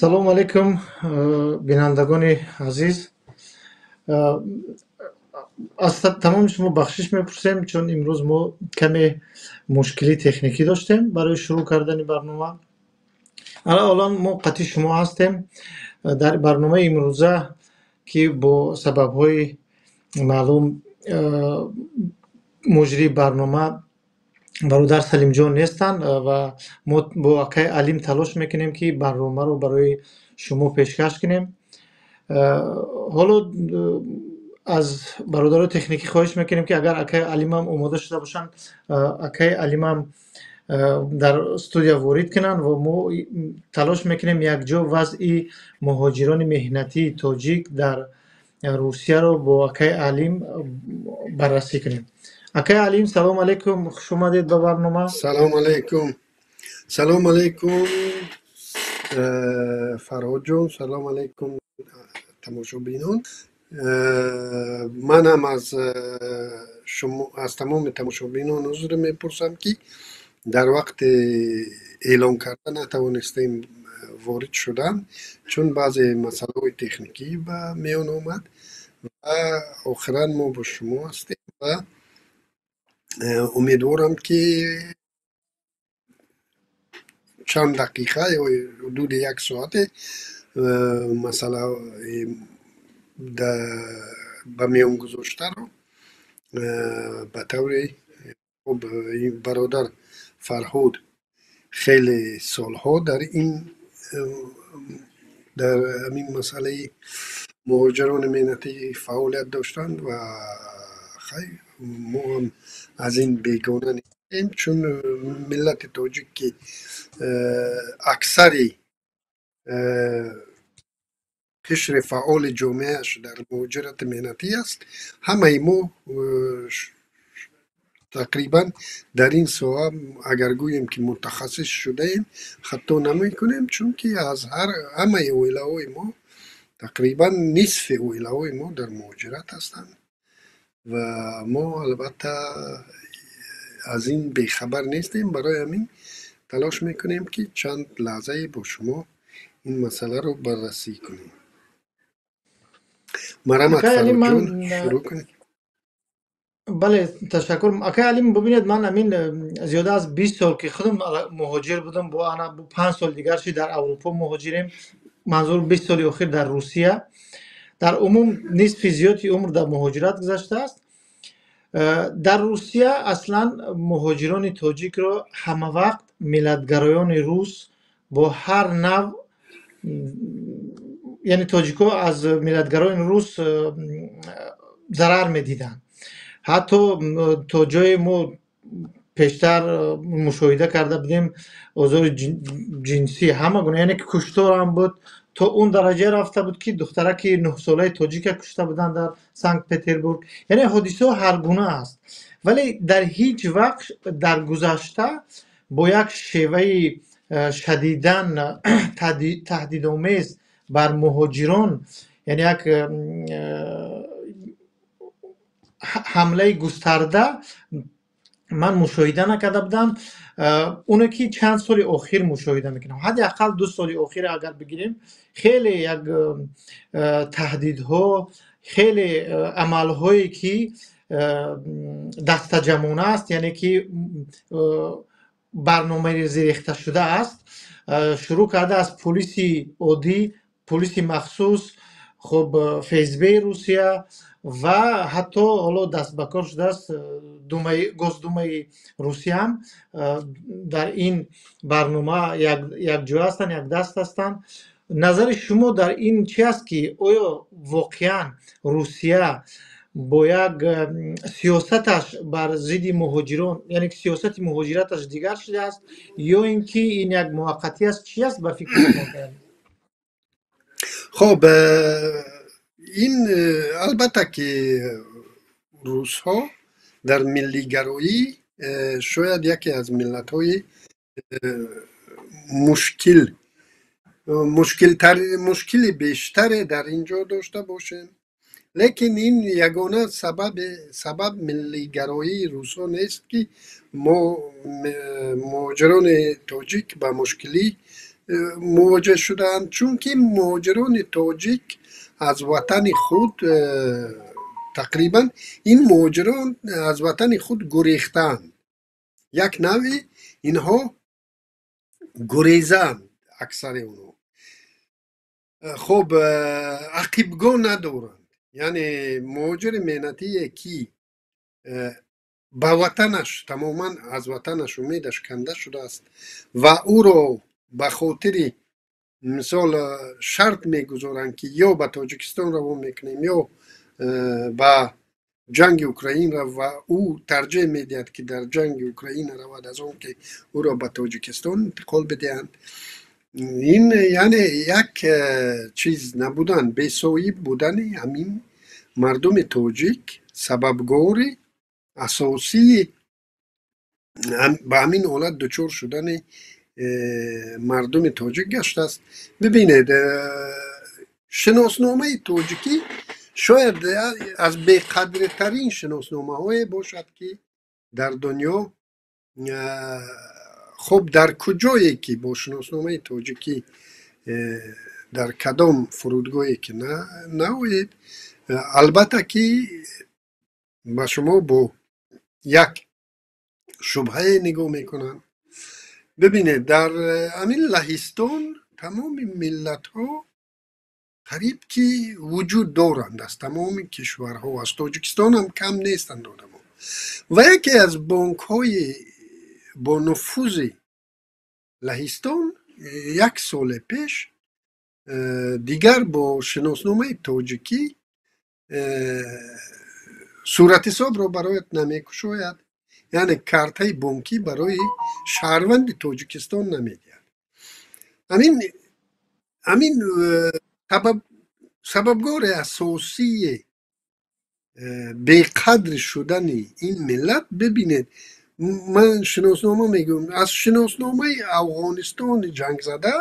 салому алайкум, бинандагони азиз. Аз тамоми шумо бахшиш мепурсем, чун имрӯз мо каме мушкили техникӣ доштем барои шурӯъ кардани барнома. Алан мо қатъи шумо ҳастем дар барномаи имрӯза, ки бо сабабҳои маълум муҷрии барнома бародар Салимҷон нестанд ва мо бо акаи Алим талош мекунем, ки барномаро барои шумо пешкаш кунем. ҳоло аз бародарои техникӣ хоҳиш мекунем, ки агар акаи Алимам омода шуда бошанд, акаи Алимам дар студия ворид кунанд ва мо талош мекунем якҷо вазъи муҳоҷирони меҳнатии тоҷик дар Русияро бо акаи Алим баррасӣ кунем. акаи Алим, салому алайкум, хуш омадед ба барнома. Салому алайкум. Салому алайкум Фарҳод ҷон, салому алайкум тамошобинон. Ман ҳам аз тамоми тамошобинон узр мепурсам, ки дар вақти эълон карда натавонистем ворид шудам, чун баъзе масъалаҳои техникӣ ба меён омад ва охиран мо бо шумо ҳастем ва умедворам, ки чанд дақиқа ё ҳудуди як соате масъалаи ба меён гузоштаро ба таври бародар Фарҳод хеле солҳо дар ҳамин масъалаи муҳоҷирони меҳнатӣ фаъолият доштанд ва мо ҳам аз ин бегона нестем, чун миллати тоҷик ки аксари қишри фаъоли ҷомеааш дар муҳоҷирати меҳнатӣ аст. Ҳамаи мо тақрибан дар ин соҳа агар гӯем ки мутахассис шудаем хато намекунем, чунки аз ҳамаи оилаҳои мо тақрибан нисфи оилаҳои мо дар муҳоҷират ҳастанд ва мо албатта аз ин бехабар нестем. барои ҳамин талош мекунем, ки чанд лаҳзае бо шумо ин масъаларо баррасӣ кунем. Марамат Фарҳодҷон, шурӯъ кунем. бале, ташаккур. акаи Алим, бубинед, ман амин зиёда аз 20 сол ки худам муҳоҷир будам, бо 5 сол дигар ши дар Аврупо муҳоҷирем, манзур 20 соли охир дар Русия. дар умум нисфи зиёди умр дар муҳоҷират гузаштааст. дар Русия аслан муҳоҷирони тоҷикро ҳамавақт миллатгароёни рус бо ҳар нав, яъне тоҷикҳо аз миллатгароёни рус зарар медиданд. ҳатто то ҷое мо пештар мушоҳида карда будем, озори ҷинсӣ ҳама гуна, яъне ки куштор ҳам буд. то он дараҷа рафта буд, ки духтараки 9 солаи тоҷика кушта буданд дар Санкт-Петербург. яъне ҳодисаҳо ҳар гуна аст. вале дар ҳеҷ вақт дар гузашта бо як шеваи шадидан таҳдидомез бар муҳоҷирон, яъне як ҳамлаи густарда ман мушоҳида накарда будам. оне ки чанд соли охир мушоҳида мекунам, ҳадди ақал 2 соли охир агар бигирем, хеле як таҳдидҳо, хеле амалҳое ки дастаҷамона аст, яъне ки барномарези рехта шуда аст, шурӯъ карда аз полиси оддӣ, полиси махсус, хуб ФСБ Русия ва ҳатто ҳоло даст ба кор шудааст Госдумаи Русия ҳам дар ин барнома якҷоя ҳастанд, якдаст ҳастанд. назари шумо дар ин чи аст, ки оё воқеан Русия бо як сиёсаташ бар зидди муҳоҷирон, яъне ки сиёсати муҳоҷираташ дигар шудааст, ё ин ки ин як муваққатӣ аст? Чи аст ба фикри шумо? хоб, ин албатта ки русҳо дар миллигароӣ шояд яке аз миллатҳои мушкили бештаре дар ин ҷо дошта бошем. лекин ин ягона сабаб миллигароии русҳо нест, ки мо муҳоҷирони тоҷик ба мушкилӣ مواجه شدند، چون که مهاجران تاجیک از وطن خود تقریبا این مهاجران از وطن خود گریختند. یک نوعی اینها گریزند اکثر اونها. خب عقیبگاه ندارند، یعنی مهاجر مهنتی که به وطنش تماما از وطنش امیدش کنده شده است و او را به خاطر مثال شرط میگذارند که یا به تاجیکستان روان میکنیم یا به جنگ اوکراین را، و او ترجیح میدهد که در جنگ اوکراین رود از اون که او را به تاجیکستان انتقال بدهند. این یعنی یک چیز نبودن، بی‌صاحب بودن همین مردم تاجیک سببگار اساسی به همین حالت دچار شدن مردم تاجیک گشته است. ببینید شناسنامه تاجیکی شاید از بی‌قدرترین شناسنامه های باشد که در دنیا. خب در کجایی که با شناسنامه تاجیکی در کدام فرودگاهی که نوید، البته که با شما با یک شبهه نگاه میکنن. ببینید در همین لهستان تمام ملت ها قریب که وجود دارند، از تمام کشورها، از تاجیکستان هم کم نیستند آدم ها. و یکی از بانک های با نفوذ لهستان یک سال پیش دیگر با شناسنامه تاجیکی صورت حساب را برایت نمیکشاید، یعنی کارت های بانکی برای شهروند تاجیکستان نمیدهد. همین سببگار اساسی بی‌قدر شدن این ملت. ببینید من شناسنامه میگم، از شناسنامه افغانستان جنگ زده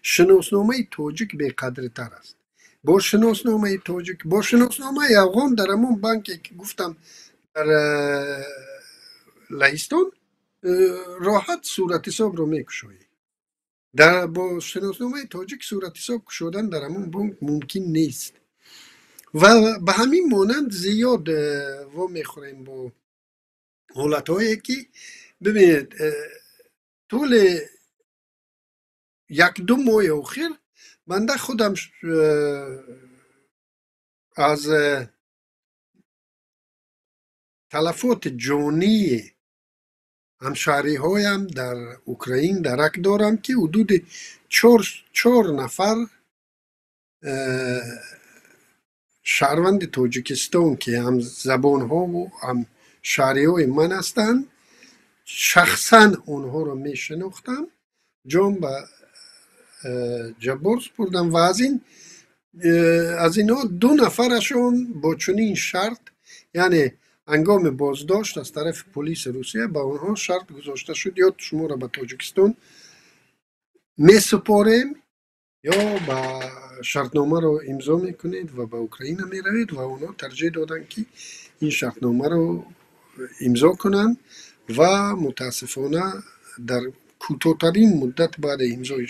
شناسنامه تاجیک بی‌قدرتر است. با شناسنامه تاجیک، با شناسنامه افغان در همون بانکی که گفتم در لهستان راحت صورت حساب رو میکشایی. با شناسنامه تاجیک صورت حساب کشودن در همون بانک ممکن نیست و به همین مانند زیاد و میخوریم با حالت هایی که ببینید طول یک دو ماه اخیر بنده خودم از تلفات جانی همشهری هایم در اوکراین درک دارم که حدود 4 نفر شهروند تاجیکستان که هم زبان ها و هم شهری های من هستند، شخصا اونها رو می شناختم، جام به جبار سپردم و از اینا 2 نفرشون با چنین شرط، یعنی هنگام بازداشت از طرف پلیس روسیه با اونها شرط گذاشته شد یا شما را به تاجیکستان می سپاریم یا با شرطنامه رو امضا میکنید و به اوکراین می روید، و اونا ترجیح دادن که این شرطنامه رو امضا کنن و متاسفانه در کوتاه‌ترین مدت بعد امضای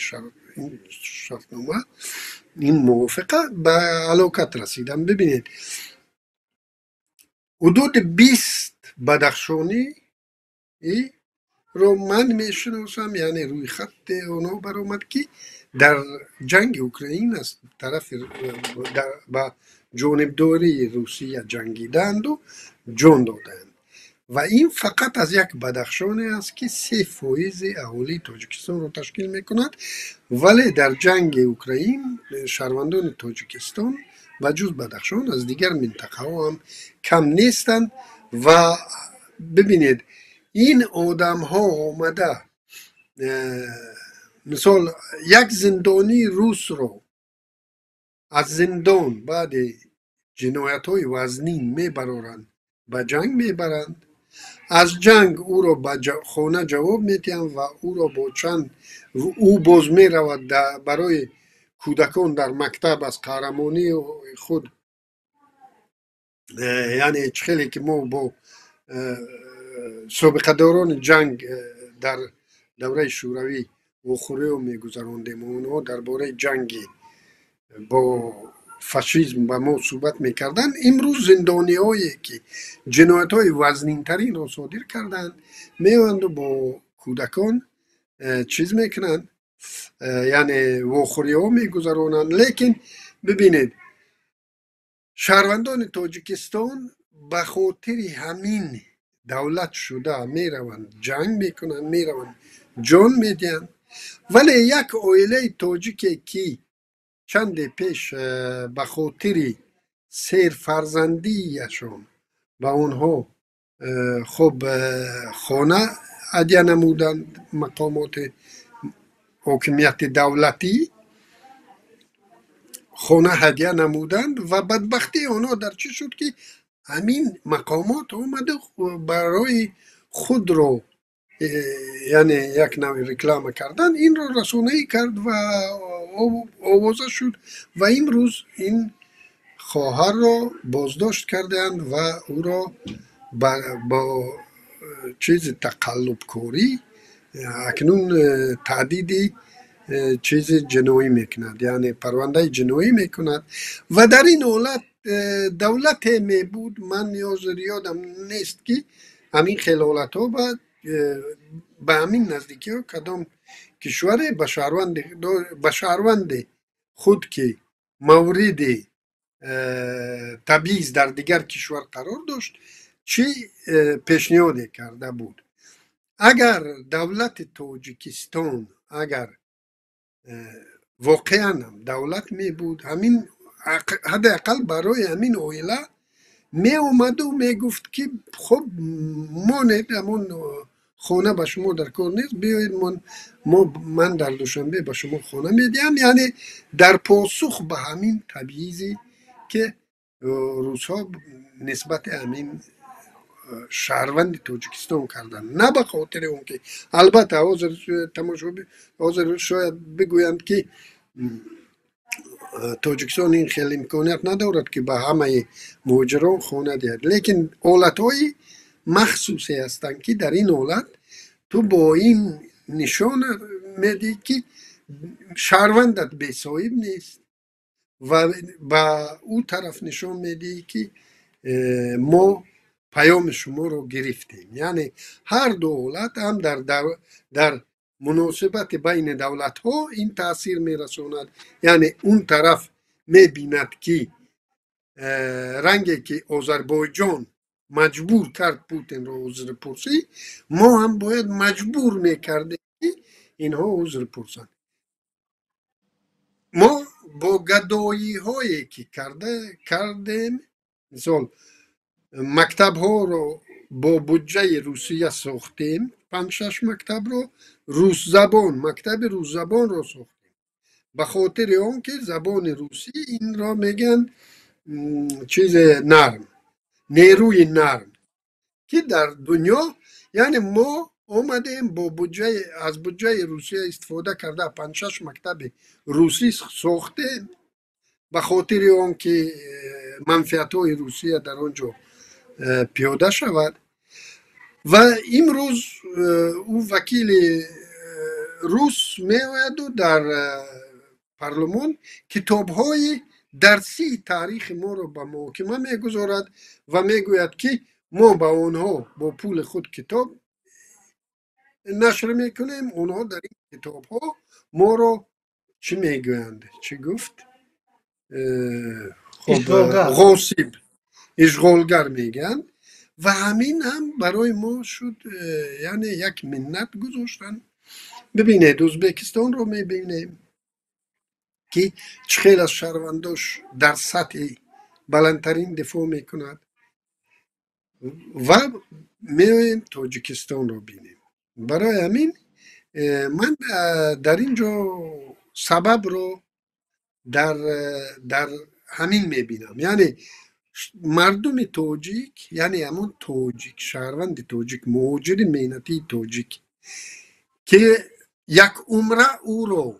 این شرطنامه، این موافقه به هلاکت رسیدن. ببینید حدود 20 بدخشانی رو من میشناسم، یعنی روی خط اونا برآمد که در جنگ اوکراین از طرف با جانبداری روسیه جنگیدند و جان دادند، و این فقط از یک بدخشانی است که 3% اهالی تاجیکستان رو تشکیل میکند. ولی در جنگ اوکراین شهروندان تاجیکستان و جز بدخشان از دیگر منطقه ها هم کم نیستند. و ببینید این آدم ها آمده مثال یک زندانی روس رو از زندان بعد جنایت های وزنین میبرند به جنگ میبرند، از جنگ او را به خانه جواب میتیند و او را با چند او باز میرود برای کودکان در مکتب از قهرمانی خود، یعنی خیلی که ما با سابقه داران جنگ در دوره شوروی وخوری رو میگذراندیم. اونها درباره جنگی با فاشیسم با ما صحبت میکردن. امروز زندانی هایی که جنایت های وزنین ترین رو صادر کردن میوند و با کودکان چیز میکنن، یعنی وخوری ها میگذرانن. لیکن ببینید شهروندان تاجیکستان به خاطر همین دولت شده میروند جنگ میکنن، میروند جان میدن. ولی یک عائله تاجیکی که چند پیش به خاطر سیر فرزندیشان به اونها خب خانه هدیه نمودند مقامات حاکمیت دولتی، خانه هدیه نمودند و بدبختی آنها در چی شد که همین مقامات اومده برای خود رو یعنی یک نوع رکلام کردن، این رو رسانه‌ای کرد و آوازه شد و امروز این خواهر را بازداشت کردند و او را با چیز تقلب کاری اکنون تعدیدی چیز جنایی میکند، یعنی پرونده جنایی میکند. و در این حالت دولت می بود، من یادم نیست که همین خلالت ها به همین نزدیکی ها کدام کشور به شهروند خود که مورد تبعیض در دیگر کشور قرار داشت چی پیشنهاد کرده بود. اگر دولت تاجیکستان اگر واقعا هم دولت می بود، همین حداقل برای همین اویله می اومد و می گفت که خب ما همون خانه به شما در کار نیست، بیایید من در دوشنبه به شما خانه میدیم. یعنی در پاسخ به همین تبعیضی که روزها نسبت همین شهروند تاجیکستان کردن، نه به خاطر اون که البته حاضر شاید بگویند که تاجیکستان این خیلی امکانیت ندارد که به همه مهاجران خانه دهد، لیکن حالت های مخصوصی هستند که در این حالت تو با این نشان میدی که شهروندت بی صاحب نیست و با او طرف نشان میدی که ما پیام شما رو گرفتیم. یعنی هر دولت هم در مناسبت بین دولت ها این تاثیر میرساند. یعنی اون طرف میبیند که رنگی که آذربایجان مجبور کرد پوتین رو عذر پرسی، ما هم باید مجبور میکردیم که اینها عذر پرسن. ما با گدایی هایی که کردیم، مثال مکتب ها رو با بودجه روسیه ساختیم، 5-6 مکتب رو مکتب روس زبان رو ساختیم به خاطر اون که زبان روسی این را میگن چیز نرم، نیروی نرم که در دنیا. یعنی ما آمدیم با از بودجه روسیه استفاده کرده 5-6 مکتب روسی ساختیم به خاطر اون که منفعت های روسیه در آنجا پیاده شود. و امروز او وکیل روس میآید و در پارلمان کتاب های درسی تاریخ ما رو به محاکمه میگذارد و میگوید که ما با اونها با پول خود کتاب نشر میکنیم، اونها در این کتاب ها ما رو چی میگویند، چی گفت، خب اشغالگر. غاصب، اشغالگر میگن. و همین هم برای ما شد یعنی یک منت گذاشتن. ببینید ازبکستان رو میبینیم که چخیل از شهرونداش در سطح بلندترین دفاع میکند و میایم تاجیکستان رو بینیم. برای همین من در اینجا سبب رو در همین میبینم. یعنی مردم تاجیک، یعنی همون تاجیک شهروند تاجیک، مهاجر مهنتی تاجیک که یک عمره او رو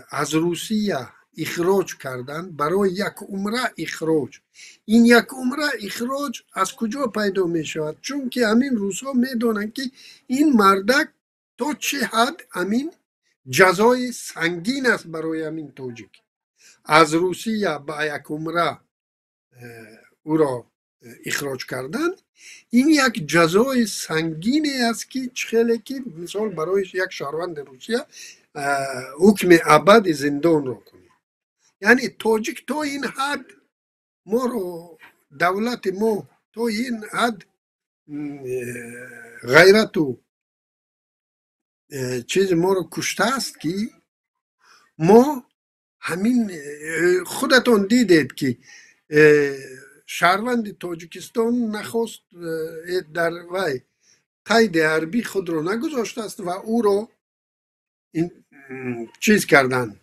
از روسیه اخراج کردن، برای یک عمره اخراج. این یک عمره اخراج از کجا پیدا می شود؟ چون که همین روس ها می دانند که این مردک تا چه حد امین جزای سنگین است برای امین تاجیک. از روسیه با یک عمره او را اخراج کردن، این یک جزای سنگینی است که خیلی که مثال برای یک شهروند روسیه حکم ابد زندان را کنید. یعنی تاجیک تا این حد ما رو، دولت ما تا این حد غیرت و چیز ما رو کشته است که ما همین خودتون دیدید که شهروند تاجیکستان نخواست در وی قید حربی خود رو نگذاشته است و او رو این چیز کردن،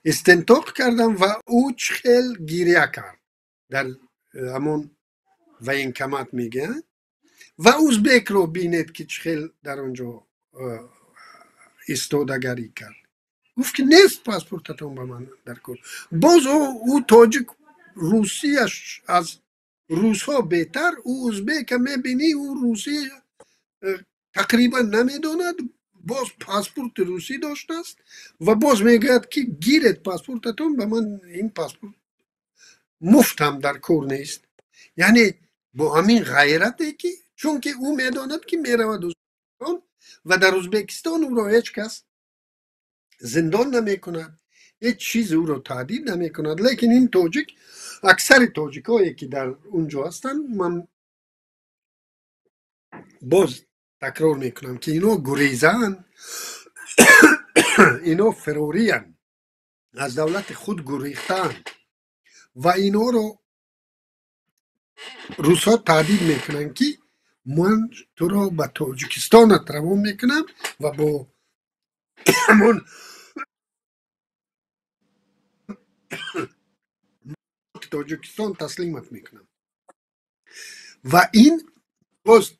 استنطاق کردن و او چخل گیریه کرد در همون وینکمت میگه و ازبک رو بینید که چخل در اونجا استودگری کرد، گفت که نیست پاسپورتتون به من در کن. باز او تاجیک روسیش از روس ها بهتر، او ازبک میبینی او روسی تقریبا نمیداند، باز پاسپورت روسی داشته است و باز میگوید که گیرید پاسپورتتون به من، این پاسپورت مفتم در کور نیست. یعنی با همین غیرته که چون که او میداند که میرود ازبکستان و در ازبکستان او را هیچ کس زندان نمی کند، هیچ چیز او را تهدید نمی کند. لیکن این تاجیک، اکثر تاجیک هایی که در اونجا هستن، من باز تکرار میکنم که اینا گریزن، اینا فرارین، از دولت خود گریختن و اینا رو روس ها تهدید میکنن که من تو را به تاجیکستان روان میکنم و با همون تاجیکستان تسلیمت میکنم. و این باز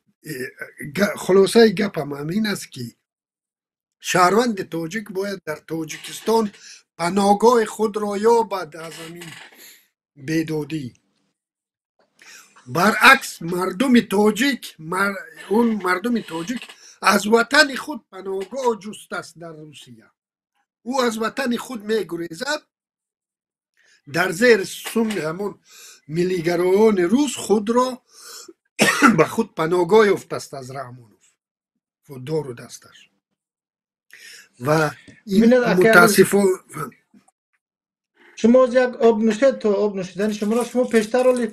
خلاصه گپم همین است که شهروند تاجیک باید در تاجیکستان پناهگاه خود را یابد از همین بیدادی. برعکس مردم تاجیک، اون مردم تاجیک از وطن خود پناهگاه جسته است در روسیه. او از وطن خود میگریزد، در زیر سم همون ملیگرایان روس خود را به خود پناهگاه یافته است از رحمانوف و دار و دستش. و این ببینید اگر متاسفانه شما از یک آب نوشید تا آب نوشیدن شما را شما پیشتر ولی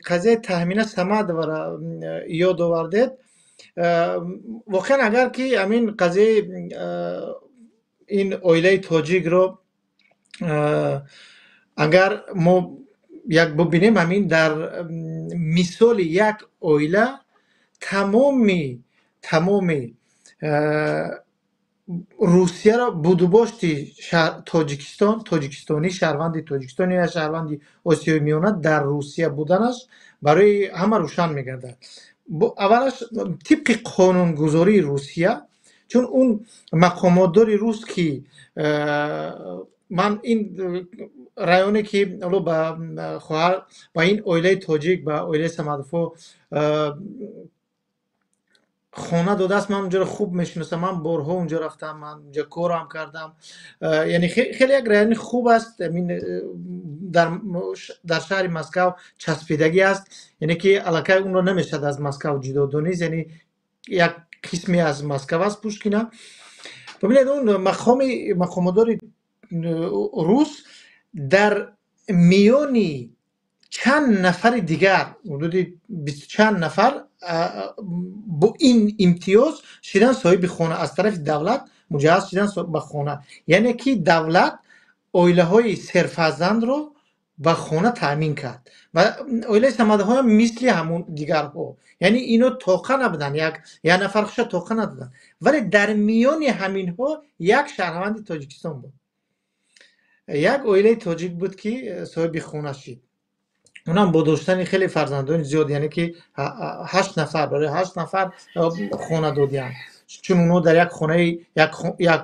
قضیه تهمینه سمد را یاد آوردید. واقعا اگر که همین قضیه این اویله تاجیک رو اگر ما یک ببینیم، همین در مثال یک اویله تمامی روسیه را بودوباشتی تاجیکستانی، شهروندی تاجیکستانی یا شهروندی آسیای میانه در روسیه بودنش برای همه روشن میگردد. اولش طبق قانونگذاری روسیه، چون اون مقاماتدار روس که من این رایونی که به خواهر با این اویله تاجیک با اویله سمدفو خانه داده است، من اونجا رو خوب میشناسم، من بارها اونجا رفتم، من اونجا کارم کردم. یعنی خیلی یک رایون خوب است. در شهر مسکو چسبیدگی است، یعنی که علاقه اون رو نمیشد از مسکو جدا دانست، یعنی یک قسمی از مسکو است پوشکینه. ببینید اون مقامدار روس در میانی چند نفر دیگر، حدود 20 چند نفر با این امتیاز شدن صاحب خانه، از طرف دولت مجهز شدن به خانه. یعنی که دولت اویله های سرفرزند رو به خانه تامین کرد و اویله سمده های مثل همون دیگر ها، یعنی اینو توقع نبودن، یک نفر خوش توقع ندادن، ولی در میان همین ها یک شهروند تاجیکستان بود، یک اویله تاجیک بود که صاحب خانه شد. اونم با داشتن خیلی فرزندان زیاد، یعنی که 8 نفر، برای 8 نفر خانه دادیان، چون اونو در یک خانه یک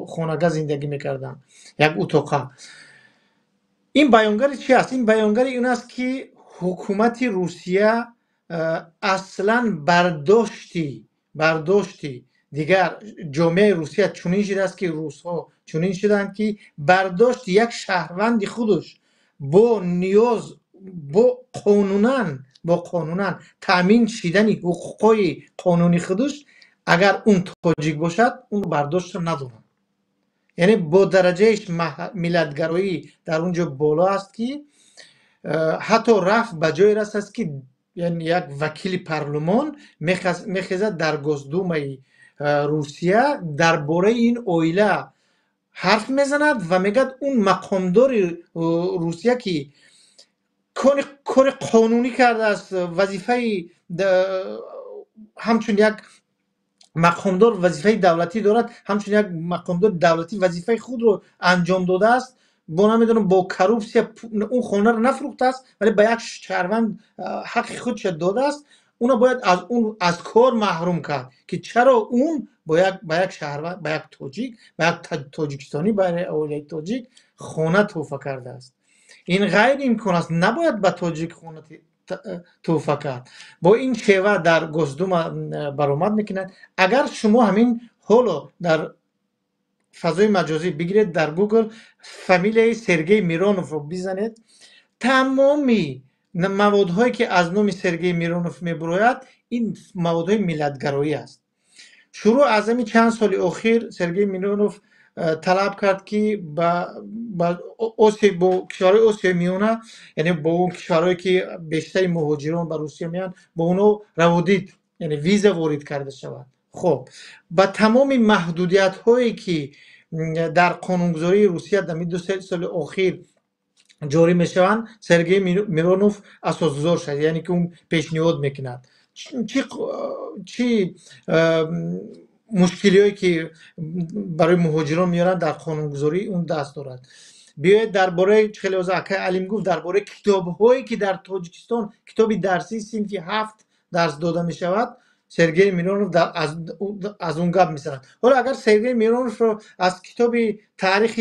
خانگاه زندگی میکردن، یک اتاقه. این بیانگر چی است؟ این بیانگر این است که حکومت روسیه اصلا برداشتی دیگر جامعه روسیه چنین شده است که روس‌ها چنین شدند که برداشت یک شهروند خودش با نیاز با قانونا تامین شدن حقوقای قانونی خودش، اگر اون تاجیک باشد اون برداشت ندارن. یعنی با درجهش ملتگرایی در اونجا بالا است که حتی رفت به جای رسد است که یعنی یک وکیل پارلمان میخزد در گزدوم روسیه درباره این اویله حرف میزند و میگد اون مقامدار روسیه که کار قانونی کرده است، وظیفه همچون یک مقامدار وظیفه دولتی دارد، همچون یک مقامدار دولتی وظیفه خود رو انجام داده است، با نمیدونم با کروپسیا اون خانه رو نفروخته است ولی به یک شهروند حق خودش داده است، اونا باید از کار محروم کرد که چرا اون با یک شهروند، با یک تاجیک، با یک تاجیکستانی برای اولیای تاجیک خانه توفه کرده است. این غیر امکان است، نباید به تاجیک خانه توفه کرد. با این شیوه در گزدوم برآمد میکنند. اگر شما همین حالا در فضای مجازی بگیرید، در گوگل فامیلیای سرگئی میرونوف رو بزنید، تمامی موادهایی که از نام سرگئی میرونوف میبروید این موادهای ملتگرایی است. شروع از همین چند سال اخیر سرگئی میرونوف طلب کرد که با کشورهای آسیا میانه، یعنی با اون کشورهایی که بیشتر مهاجران به روسیه میان، با اونو روادید یعنی ویزا وارد کرده شود. خب با تمام محدودیت هایی که در قانونگذاری روسیه در 2 سال اخیر جاری میشوند، سرگئی میرونوف اساسگذار شد، یعنی که اون پیشنهاد میکند چی مشکلی هایی که برای مهاجران میارن در قانونگذاری اون دست دارد. بیاید درباره خیلی از اکای علیم گفت درباره کتاب هایی که در تاجیکستان کتابی درسی صنفی 7 درس داده می شود، سرگئی میرونوف از اون گپ میزند. حالا اگر سرگئی میرونوف رو از کتاب تاریخ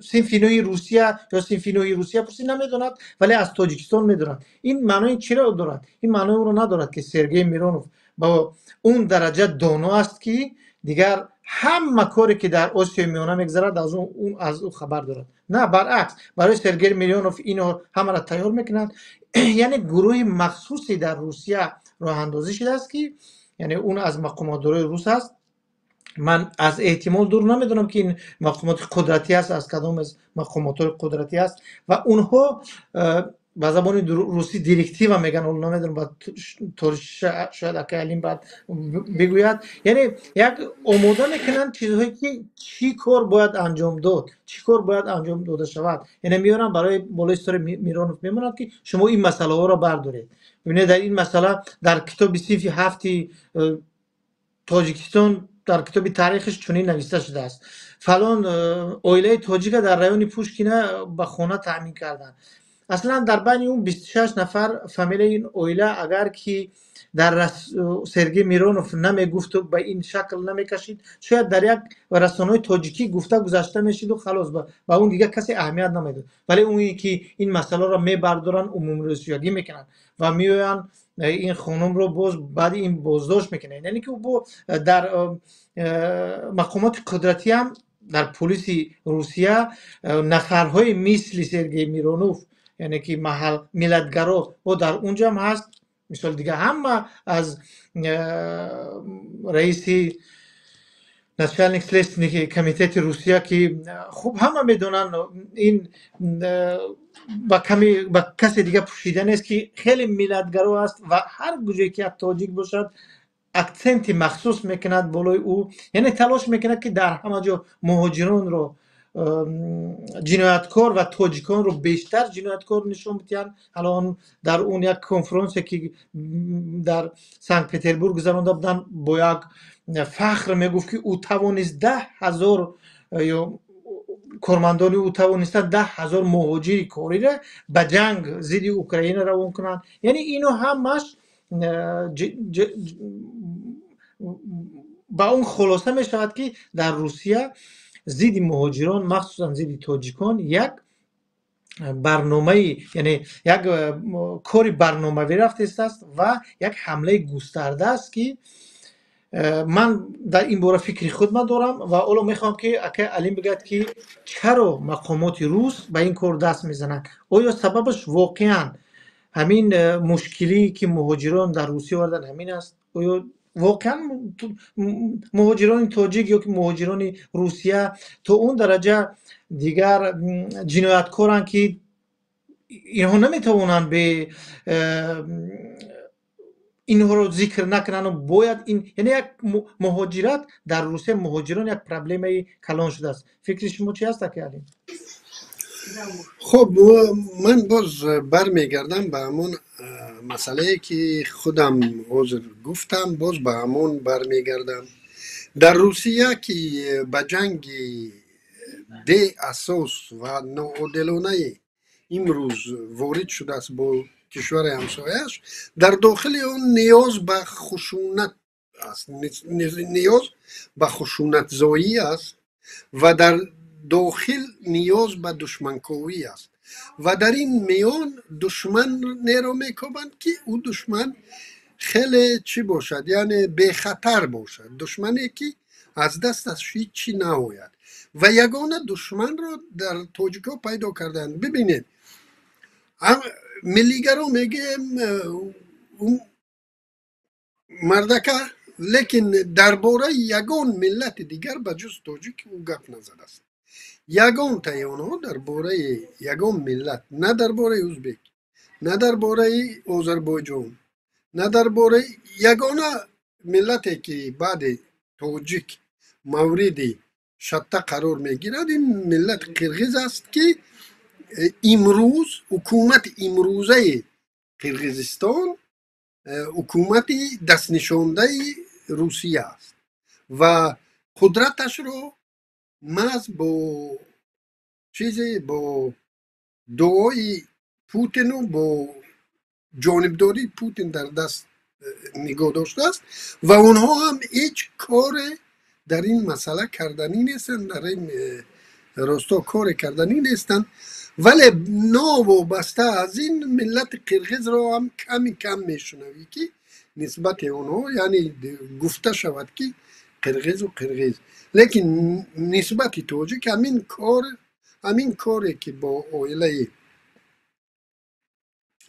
صنف 9 روسیه یا صنف 9 روسیه پرسی نمیدوند ولی از تاجیکستان میدوند، این معنی چرا دارد؟ این معنی رو ندارد که سرگئی میرونوف با اون درجه دانا است که دیگر همه کاری که در آسیا میانه میگذرد از اون خبر دارد. نه، برعکس، برای سرگئی میرونوف اینو همه را تیار میکنند. یعنی گروه مخصوصی در روسیه راه اندازی شده است که یعنی اون از مقامات روس است. من از احتمال دور نمیدونم که این مقامات قدرتی است، از کدام از مقامات قدرتی است و اونها به زبان روسی دیرکتیو میگن، اون نمیدونم با شاید اکالیم بعد بگوید، یعنی یک آماده میکنن چیزهایی که چی کار باید انجام داد، چی کار باید انجام داده شود. یعنی میارن برای بالای سر میرونوف میموند که شما این مسئله ها را بردارید. ببینید در این مسئله در کتاب صنف 7 تاجیکستان در کتاب تاریخش چنین نوشته شده است: فلان اویله تاجیک در رایون پوشکینه به خانه تامین کردن. اصلا در بین اون 26 نفر فامیل این اویله اگر که در سرگئی میرونوف نمیگفت و به این شکل نمیکشید، شاید در یک رسانه‌های تاجیکی گفته گذاشته میشید و خلاص با اون دیگه کسی اهمیت نمیده. ولی اونی که این مسئله را میبردارن عمومی رسیدگی میکنن و میآیند این خانم رو بعد این بازداشت میکنه. یعنی که در مقامات قدرتی هم در پلیس روسیه نفرهای مثل سرگئی میرونوف، یعنی که ملتگرا و در اونجا هم هست. مثال دیگه هم از رئیس نشنالنیک لیست کمیته روسیه که خوب همه میدونن این با کسی دیگه پوشیده نیست که خیلی ملتگرا است و هر گوشه که تاجیک باشد اکسنتی مخصوص میکند بالای او، یعنی تلاش میکند که در همه جا مهاجران رو جنایتکار و تاجیکان رو بیشتر جنایتکار نشون بدهند. الان در اون یک کنفرانسی که در سنت پترزبورگ گذرانده بودن با یک فخر میگفت که او توانست 10,000 یا کارمندان او توانستند 10,000 مهاجر کاری را به جنگ ضد اوکراین روان کنند. یعنی اینو همش با اون خلاصه می شود که در روسیه ضد مهاجران مخصوصا ضد تاجیکان یک برنامه، یعنی یک کاری برنامه‌ای رفته است و یک حمله گسترده است که من در این باره فکری خود من دارم و اولو میخوام که اکه علیم بگد که چرا مقامات روس به این کار دست میزنن. آیا سببش واقعا همین مشکلی که مهاجران در روسیه وردن همین است؟ آیا واقعا مهاجران تاجیک یا که مهاجران روسیه تا اون درجه دیگر جنایتکارن که اینها نمیتوانند به اینها رو ذکر نکنن و باید این یعنی یک مهاجرت در روسیه مهاجران یک پرابلم کلان شده است. فکر شما چی هست که علیم؟ خب من باز برمیگردم به همون مسئله که خودم عذر گفتم، باز به همون برمیگردم. در روسیه که به جنگ ده اساس و ناعادلانه امروز وارد شده است با کشور همسایش، در داخل اون نیاز به خشونت است، نیاز به خشونت زایی است و در داخل نیاز به دشمنکاوی است و در این میان دشمن نیرو میکوبند که او دشمن خیلی چی باشد، یعنی به خطر باشد، دشمنی که از دستش هیچی ناید و یگانه دشمن را در تاجیکا پیدا کردن. ببینید ملیگرا میگه اون مردکه، لیکن درباره یگان ملت دیگر به جز تاجیک او گپ نزده است. یگان تایوان ها درباره یگان ملت، نه درباره ازبک، نه درباره آذربایجان، نه درباره یگانه ملتی که بعد تاجیک مورد شطه قرار میگیرد این ملت قرغیز است که امروز حکومت امروزه قرغیزستان حکومت دست نشانده روسیه است و قدرتش رو محض با چیزی با دعای پوتین و با جانبداری پوتین در دست نگاه داشته است و اونها هم هیچ کار در این مسئله کردنی نیستن، در این راستا کار کردنی نیستن، ولی ناوابسته از این ملت قرغیز را هم کمی کم میشنوی که نسبت اونها، یعنی گفته شود که قرغیز و قرغیز، لیکن نسبت تاجیک همین کاری که با اویله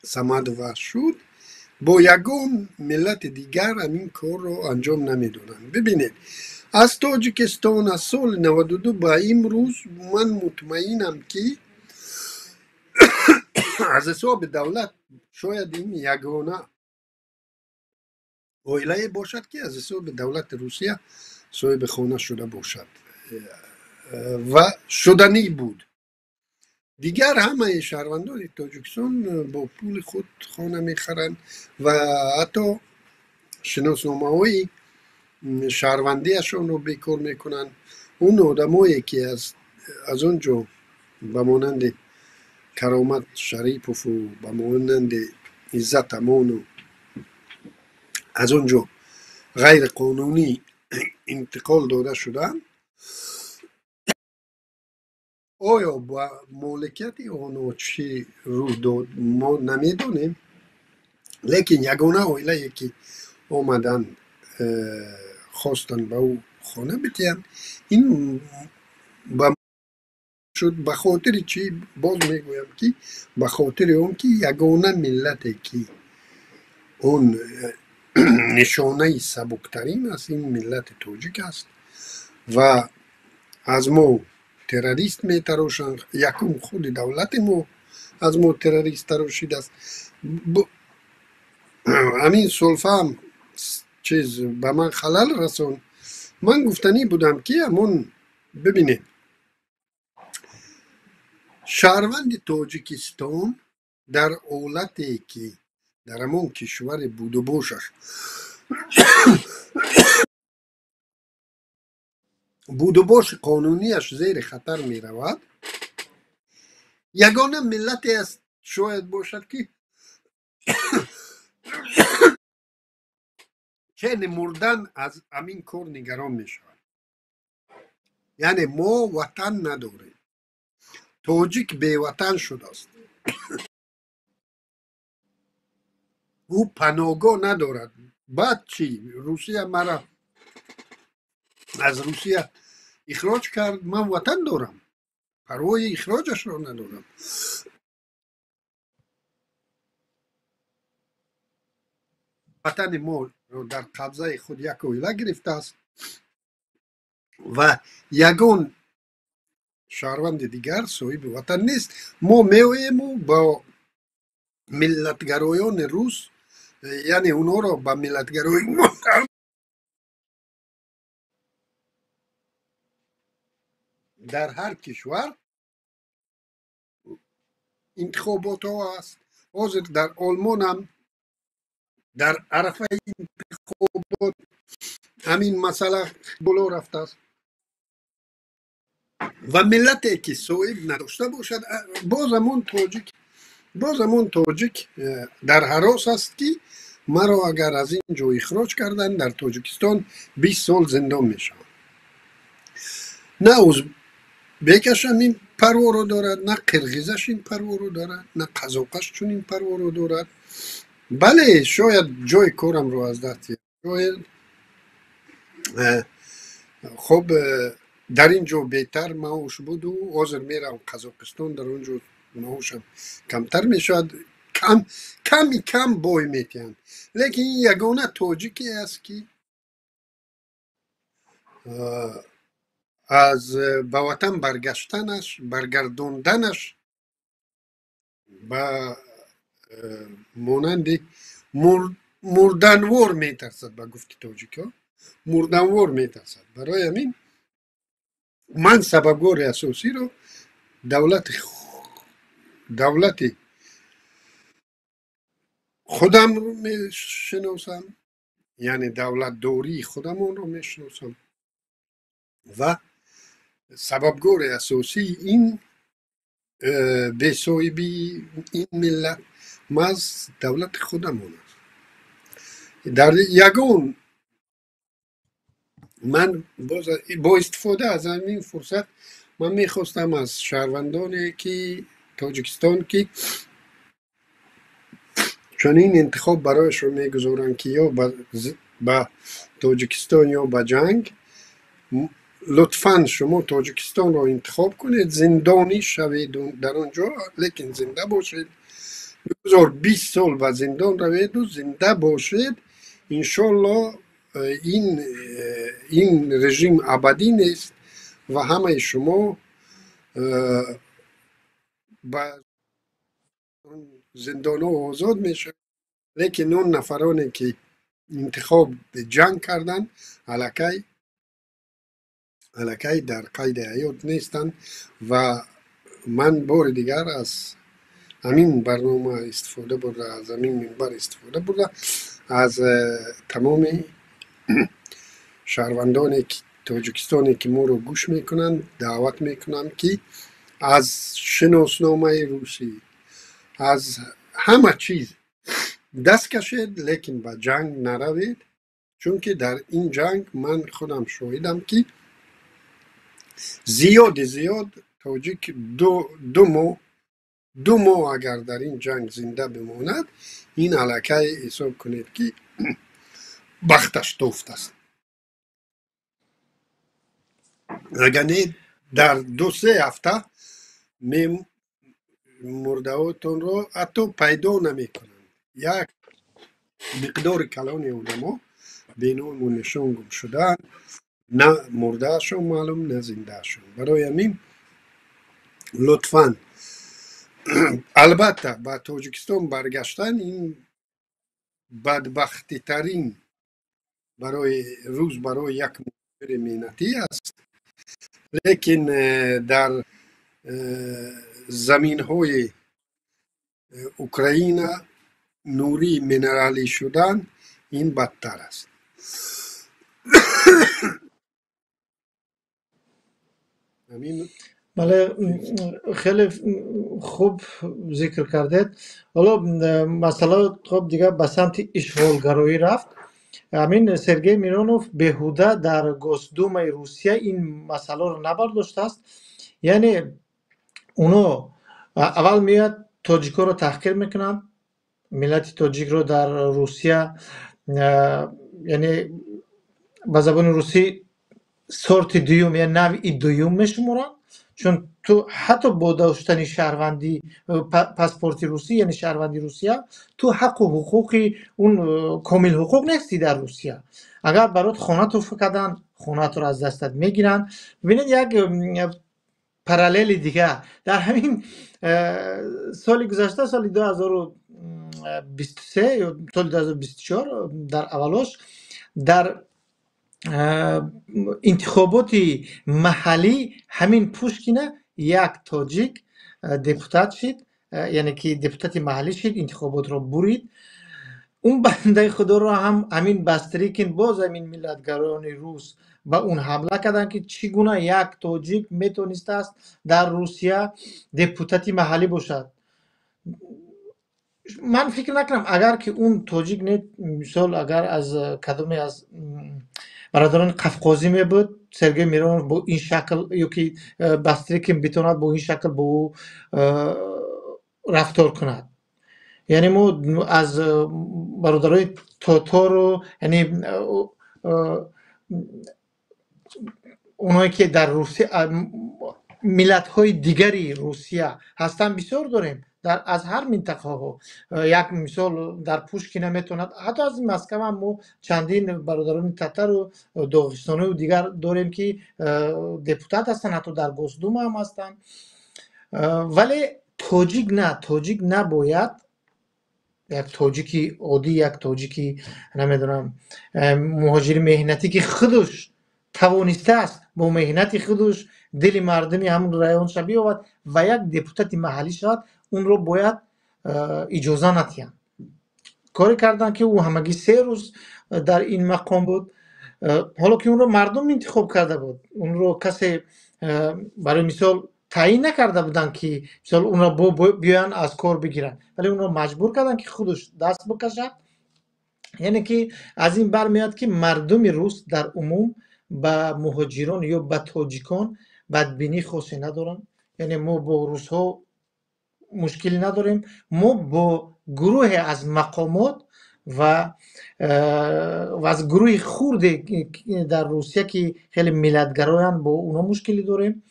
سمدوه شد با یگان ملت دیگر همین کار رو انجام نمیدونن. ببینید از تاجیکستان از سال 92 به امروز من مطمئنم که از حساب دولت شاید این یگانه اویله باشد که از حساب دولت روسیه صاحب خانه شده باشد و شدنی بود. دیگر همه شهروندان تاجیکستان با پول خود خانه میخرند و حتی شناسنامه های شهروندیشان رو بیکار میکنن. اون آدمایی که از اونجا به مانند کرامت شریف و به مانند عزت امان و از اونجا غیر قانونی انتقال داده شدن، آیا با مالکیت آنها چی رو داد ما نمیدونیم، لیکن یگانه اویله که آمدن خواستن به او خانه بتین این شد به خاطر چی؟ باز میگویم که به خاطر اون که یگانه ملت که اون نشانه سبکترین است این ملت تاجیک است و از ما تروریست میتراشن. یکم خود دولت ما از ما تروریست تراشیده است. همین سلفه هم چیز به من خلل رسون. من گفتنی بودم که همون ببینید شهروند تاجیکستان در حالتی که در همون کشور بود و باشش بود و باش قانونیش زیر خطر می رود، یگانه ملتی است شاید باشد که چه مردن از همین کار نگران می شود. یعنی ما وطن نداریم، تاجیک بی وطن شده است، او پناهگاه ندارد. بعد چی؟ روسیه مرا از روسیه اخراج کرد، من وطن دارم، پروای اخراجش رو ندارم. وطن ما رو در قبضه خود یک اویله گرفته است و یگان شهروند دیگر صاحب وطن نیست. ما میویم با ملتگرایان روس، یعنی اونا رو با ملتگرای ما در هر کشور انتخابات ها است. حاضر در آلمان هم در عرفه انتخابات همین مسئله بالا رفته است و ملتی که صاحب نداشته باشد باز همون تاجیک در حراس است که مرا اگر از اینجا اخراج کردن در تاجیکستان 20 سال زندان میشم. نه ازبکش این پروا رو دارد، نه قرغیزش این پروا رو دارد، نه قزاقش چون این پروا رو دارد. بله شاید جای کارم رو از دست شاید خب در اینجا بهتر معاش بود و حاضر میرم قزاقستان، در اونجا معاشم کمتر میشد، کم بای میتین. لیکن این یگانه تاجیکی است که از به وطن برگردوندنش به مانند مردنوار میترسد. به گفت تاجیکا مردنوار میترسد. برای همین من سببگار اساسی رو دولت خودم رو میشناسم، یعنی دولت دوری خودمون رو میشناسم و سببگار اساسی این بسایبی این ملت از دولت خودمون است. در یگان من با استفاده از این فرصت من میخواستم از شهروندان که تاجیکستان که چنین انتخاب برایش رو میگذارن که یا به تاجیکستان یا به جنگ، لطفا شما تاجیکستان رو انتخاب کنید، زندانی شوید در اونجا، لیکن زنده باشید. 2020 سال به زندان روید و زنده باشید. انشالله این رژیم ابدی نیست و همه شما به زندان ها آزاد میشه. لیکن اون نفرانی که انتخاب به جنگ کردن علکی در قید حیات نیستن و من بار دیگر از همین برنامه استفاده برده، از همین منبر استفاده برده، از تمام شهروندان تاجیکستانی که ما رو گوش میکنن دعوت میکنم که از شناسنامه روسی، از همه چیز دست کشید، لیکن به جنگ نروید. چون که در این جنگ من خودم شاهدم که زیاد تاجیک دو ماه اگر در این جنگ زنده بماند، این علکه حساب کنید که بختش توفت است. اگر نه در 2-3 هفته مرده هاتون رو حتی پیدا نمی کنند. یک مقدار کلان آدم ها بینام و نشان گم شدن، نه مرده شون معلوم نه زنده شون. برای همین لطفاً البته به تاجیکستان برگشتن این بدبختی ترین برای یک مسافر مهنتی است، لیکن در زمین های اوکراین نوری منرالی شدن این بدتر است. همین بله، خیلی خوب ذکر کردید. حالا مسئله خب دیگه به سمت اشغالگرایی رفت. همین سرگئی میرونوف بهوده در گوسدوم روسیه این مسئله رو نبرداشته است. یعنی اونو اول میاد تاجیکا رو تحقیر میکنن، ملت تاجیک رو در روسیه یعنی به زبان روسی سورت دوم یا نوع دوم میشمورن، چون تو حتی با داشتن شهروندی پاسپورت روسی یعنی شهروندی روسیه، تو حق و حقوقی اون کامل حقوق نیستی در روسیه. اگر برات خونه تو فکردن، خونه تو رو از دستت میگیرن. ببینید یک پرالیل دیگه در همین سال گذشته، سال 2023 یا سال 2024 در اولش، در انتخابات محلی همین پوشکینه یک تاجیک دپوتات شد، یعنی که دپوتات محلی شد، انتخابات را برید. اون بنده خدا را هم همین بستریکین باز همین ملتگران روس با اون حمله کردن که چگونه یک تاجیک میتونست است در روسیه دپوتاتی محلی باشد. من فکر نکنم اگر که اون تاجیک نه، مثال اگر از کدومی از برادران قفقازی می بود، سرگئی میرونوف با این شکل یا که بستریکین بتواند با این شکل با او رفتار کند. یعنی ما از برادرای تاتار رو، یعنی اونایی که در روسیه ملت های دیگری روسیه هستن بسیار داریم در از هر منطقه ها. یک مثال در پوشکینه میتوند، حتی از مسکو هم ما چندین برادران تاتر و داغستانی و دیگر داریم که دپوتات هستن، حتی در گوسدوم هم هستن. ولی تاجیک نباید، یک تاجیکی عادی، یک تاجیکی نمیدونم مهاجر مهنتی که خودش توانسته است با مهنت خودش دل مردمی همون رایون شبیه بیاورد و یک دپوتات محلی شد، اون رو باید اجازه ندهند. کاری کردن که او همگی 3 روز در این مقام بود، حالا که اون رو مردم انتخاب کرده بود، اون رو کسی برای مثال تعیین نکرده بودن که مثال اون رو بیان از کار بگیرن، ولی اون رو مجبور کردن که خودش دست بکشد. یعنی که از این برمیاد که مردم روس در عموم با مهاجران یا با تاجیکان بدبینی خاصی ندارن. یعنی ما با روس ها مشکلی نداریم، ما با گروه از مقامات و از گروه خورد در روسیه که خیلی ملتگرایان با اونا مشکلی داریم.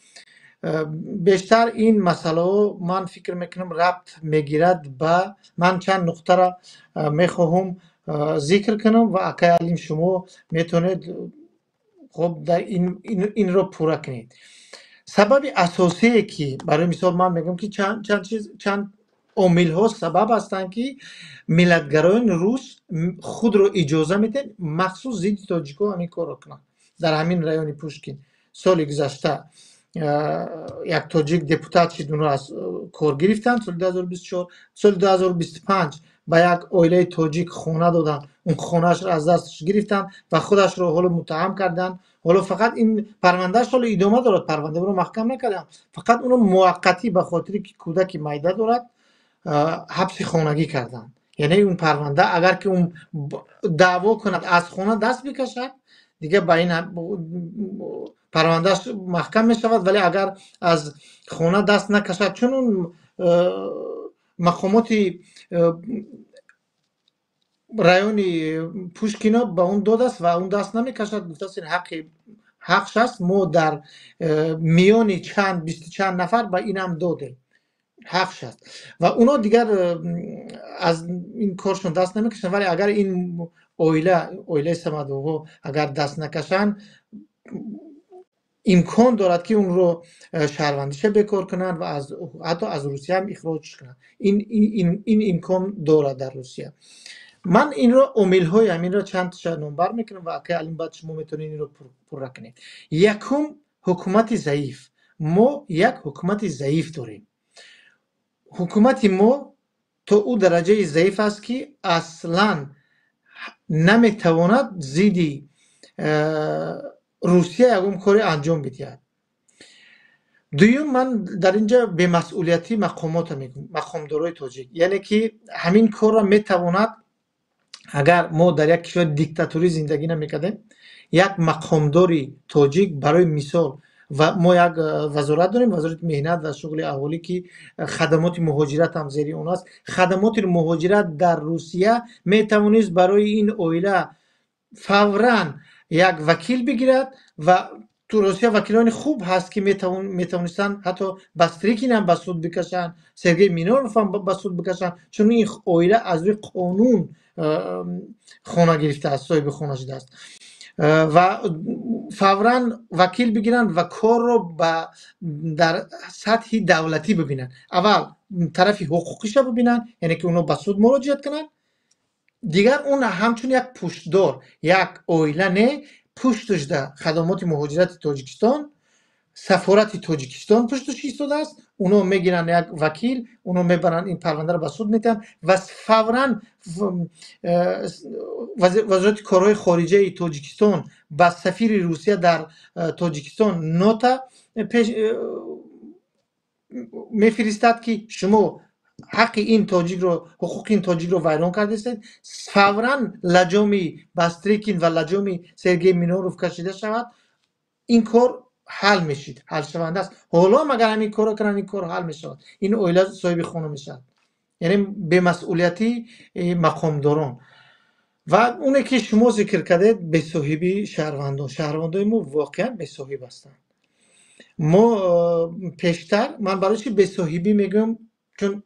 بیشتر این مسئله من فکر میکنم ربط میگیرد به، من چند نقطه را میخواهم ذکر کنم و اکیالیم شما میتونید خب در این رو پورا کنید. سبب اساسی که برای مثال من میگم که چند عامل ها سبب هستند که ملتگرایان روس خود رو اجازه میدن مخصوص ضد تاجیکا همین کار کنند. در همین رایون پوشکین سال گذشته یک تاجیک دپوتات شد، اون رو از کار گرفتن سال 2024. سال 2025 با یک عائله تاجیک خونه دادن، اون خونهش رو از دستش گرفتن و خودش رو حالا متهم کردن. حالا فقط این پروندهش حالا ادامه دارد، پرونده رو محکم نکردن، فقط اون رو موقتی به خاطر که کودک میده دارد حبس خانگی کردن. یعنی اون پرونده اگر که اون دعوا کند از خانه دست بکشد دیگه با این پروندهش محکم می شود، ولی اگر از خانه دست نکشد، چون اون مقامات رایون پوشکینا با اون دو دست و اون دست نمی کشد، گفته است حقش است، ما در میان بیست چند نفر با این هم داده حقش است و اونا دیگر از این کارشون دست نمیکشن. ولی اگر این اویله سمدوغو اگر دست نکشن، امکان دارد که اون رو شهروندیش بکار کنن و حتی از روسیه هم اخراجش کنن. این امکان دارد در روسیه. من این رو عامل های همین رو چند تا نمبر میکنم و که الان بعد شما میتونید این رو پر کنید. یکم حکومت ضعیف. ما یک حکومت ضعیف داریم. حکومت ما تا او درجه ضعیف است که اصلا نمیتواند زیدی روسیه یکم کاری انجام بدهد. دوم، من در اینجا به مسئولیتی مقامات میگم، مقامدارای تاجیک، یعنی که همین کار را میتواند، اگر ما در یک کشور دیکتاتوری زندگی نمیکردیم، یک مقامداری تاجیک برای مثال و ما یک وزارت داریم، وزارت مهنت و شغل اهالی که خدمات مهاجرت هم زیر اون است. خدمات مهاجرت در روسیه میتوانست برای این عائله فوراً یک وکیل بگیرد و تو روسیه وکیلان خوب هست که میتونستن حتی باستریکین هم به سود بکشن، سرگئی مینورف هم به سود بکشن، چون این اویله از روی قانون خونه گرفته است، صاحب خونه شده است و فوراً وکیل بگیرن و کار رو در سطح دولتی ببینن. اول طرف حقوقیش رو ببینن، یعنی که اونو به سود مراجعت کنن. دیگر اون همچون یک پشتدار، یک اویله نه، پشتش ده خدمات مهاجرت تاجیکستان، سفارت تاجیکستان پشتش ایستاده است. اونو میگیرن یک وکیل، اونو میبرن، این پرونده رو به سود میتن و فوراً وزارت کارهای خارجه تاجیکستان با سفیر روسیه در تاجیکستان نوتا میفرستد که شما حق این تاجیک رو، حقوق این تاجیک رو ویران کرده است. فوراً لجامی باستریکین و لجامی سرگئی مینوروف کشیده شود. این کار حل میشید، حل شونده است. حالا مگر همین کار کنن، این کار حل میشود، این اویله صاحب خونه میشد. یعنی به مسئولیتی مقامداران. و اونه که شما ذکر کردید به صاحبی شهروندان ما واقعا به صاحب هستند. ما پیشتر، من برای چی به صاحبی میگم، چون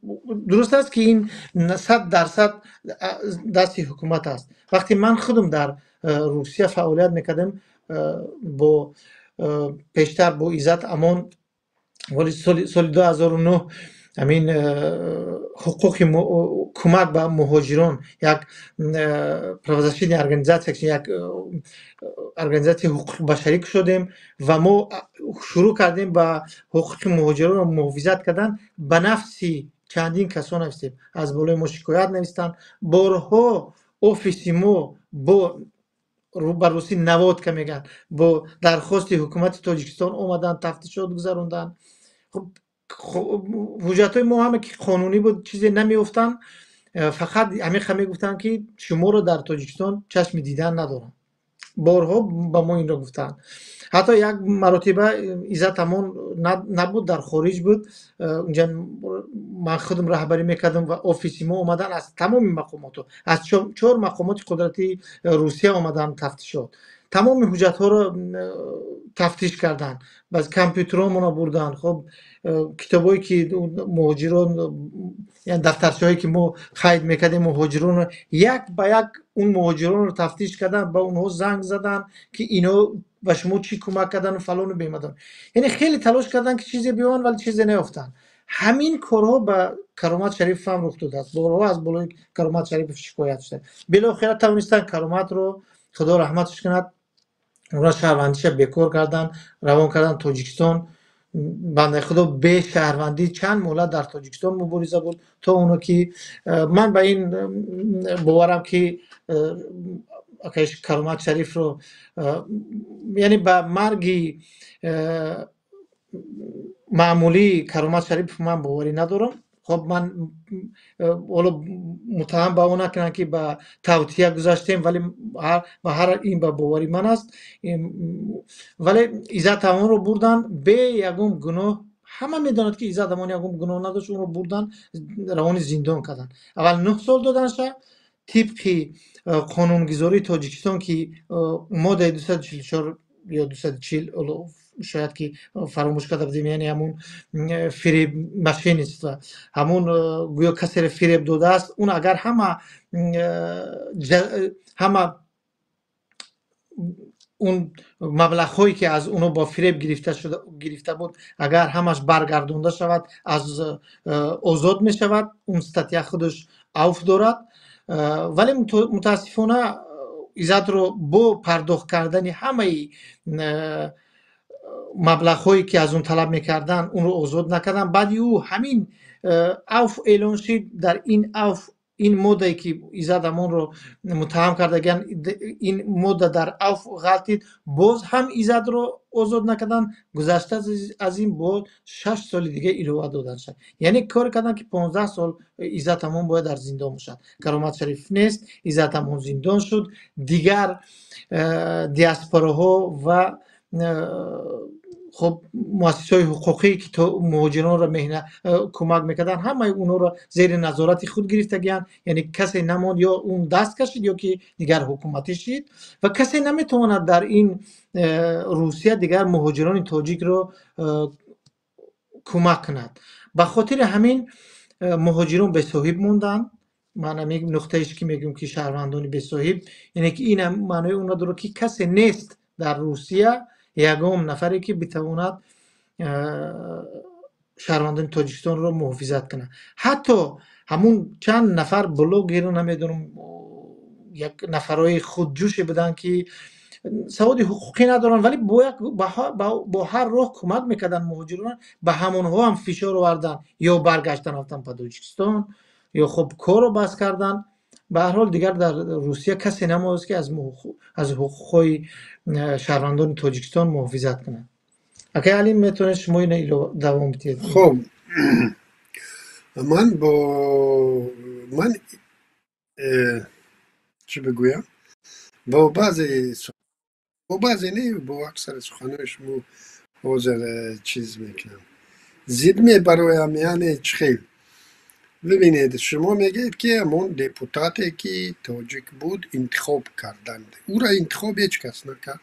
درست است که این 100% دست حکومت است. وقتی من خودم در روسیه فعالیت میکردم با پیشتر با عزت امان، ولی سال 2009 همین حقوق کمک به مهاجران یک پروازشین ارگانیزاسیون، یک ارگانیزاسیون حقوق بشری شدیم و ما شروع کردیم با حقوق مهاجران رو محافظت کردن. به نفسی چندین کسان هستیم، از بالای ما شکایت نوشتن، بارها آفیس ما با بر روسی نواد که میگن با درخواست حکومت تاجیکستان اومدن، تفتیشات گذروندن. خب حجتای ما هم که قانونی بود، چیزی نمیافتن، فقط همین گفتن که شما رو در تاجیکستان چشم دیدن ندارن. بارها با ما این رو گفتن. حتی یک مرتبه عزت امان نبود، در خارج بود، اونجا من خودم رهبری میکردم و آفیسی ما اومدن از تمام مقامات، از 4 مقامات قدرتی روسیه اومدن تفتیشات، تمام حجت ها رو تفتیش کردن، باز کامپیوترامون رو بردن. خب کتابایی که مهاجران، یعنی دفترچه‌هایی که ما خرید میکردیم مهاجران رو یک به یک اون مهاجران رو تفتیش کردن، با اونها زنگ زدن که اینا و شما چی کمک کردن و فلان و بیمدن. یعنی خیلی تلاش کردن که چیزی بیان ولی چیزی نیافتن. همین کارها به کرامت شریف هم رخ داده است. بارها از بالای کرامت شریف شکایت شده. بالاخره توانستن کرامت رو، خدا رحمتش کند، اونا شهروندیش بیکار کردن، روان کردن تاجیکستان. بنده خدا به شهروندی چند مولد در تاجیکستان مبارزه بود تا اونو که من به این باورم که کرامت شریف رو، یعنی به مرگی معمولی کرامت شریف من باوری ندارم. خب من متهم به اون نکنن که به توطیه گذاشتیم، ولی به هر این به باوری من است. ولی عزت امان رو بردن به یگم گناه، همه میداند که عزت امان یگم گناه نداشت، اون رو بردن روان زندان کردن. اول 9 سال دادنش طبق قانونگذاری تاجیکستان که ماده 244 یا 240 شاید که فراموش کرده بودیم، یعنی همون فریب ماشین است، همون گویا کسی را فریب داده است، اون اگر همه اون مبلغ هایی که از اونو با فریب گرفته بود اگر همش برگردونده شود، از آزاد می شود، اون استاتیا خودش اوف دارد. ولی متاسفانه عزت رو با پرداخت کردن همه مبلغ هایی که از اون طلب میکردن اون رو آزاد نکردن. بعد او همین اوف اعلان شد. در این اوف، این ماده که عزت امان رو متهم کردگن، این ماده در اوف غلطید، باز هم عزت رو آزاد نکردن. گذشته از این بعد 6 سال دیگه ایروا دادن شد. یعنی کار کردن که 15 سال عزت امان باید در زندان باشد. کرامت شریف نیست، عزت امان زندان شد. دیگر دیاسپوراها و خب مؤسسه‌های حقوقی که تو مهاجران را کمک میکردن همه اونا را زیر نظارت خود گرفتگیان، یعنی کسی نماند یا اون دست کشید یا که دیگر حکومتی شید و کسی نمیتواند در این روسیه دیگر مهاجران تاجیک را کمک کند. به خاطر همین مهاجران به صاحب موندن. من میگم نقطه ایش که میگم که شهروندان به صاحب، یعنی که این معنی اون داره که کسی نیست در روسیه یگام نفری که بتواند شهروندان تاجیکستان رو محافظت کنه. حتی همون چند نفر بلوگر نمیدونم یک نفرای خودجوش بدن که سواد حقوقی ندارن ولی با هر راه کمک میکردن مهاجران، به همونها هم فشار آوردن یا برگشتن رفتن به تاجیکستان یا خب کار رو بس کردن. به هر حال دیگر در روسیه کسی نماست که از حقوقهای شهروندان تاجیکستان محافظت کنه. اگه علی میتونه شما این رو دوام بدید. خب من من چی بگویم، با بعضی نه با اکثر سخنهای شما حاضر چیز میکنم، زید میبرایم. یعنی چخیل ببینید، شما میگید که همون دپوتاتی که تاجیک بود انتخاب کردند، او را انتخاب هیچ کس نکرد.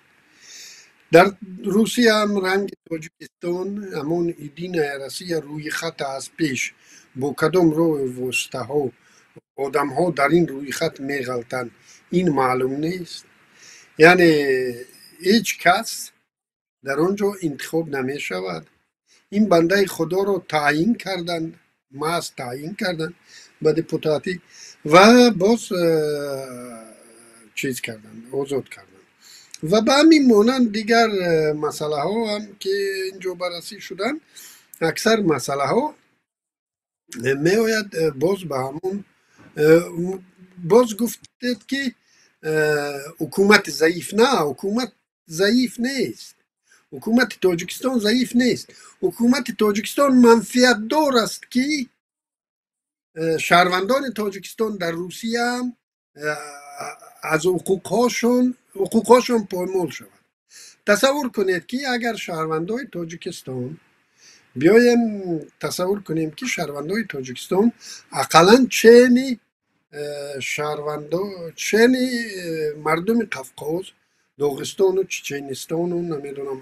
در روسیه هم رنگ تاجیکستان همون ایدین رسی روی خط از پیش با کدام رو وسته ها آدم ها در این روی خط میغلطن این معلوم نیست. یعنی هیچ کس در آنجا انتخاب نمی شود. این بنده خدا رو تعیین کردن، محض تعیین کردن به دپوتاتی و باز چیز کردن، آزاد کردن. و به همین مانند دیگر مسئله ها هم که اینجا بررسی شدن، اکثر مسئله ها می آید باز به همون باز گفتید که حکومت ضعیف. نه، حکومت ضعیف نیست، حکومت تاجیکستان ضعیف نیست. حکومت تاجیکستان منفیت دار است که شهروندان تاجیکستان در روسیه هم از حقوقهاشون پایمال شود. تصور کنید که اگر شهروندان تاجیکستان بیایم تصور کنیم که شهروندان تاجیکستان اقلا چنی مردم قفقاز، داغستان و چچنستان و نمیدونم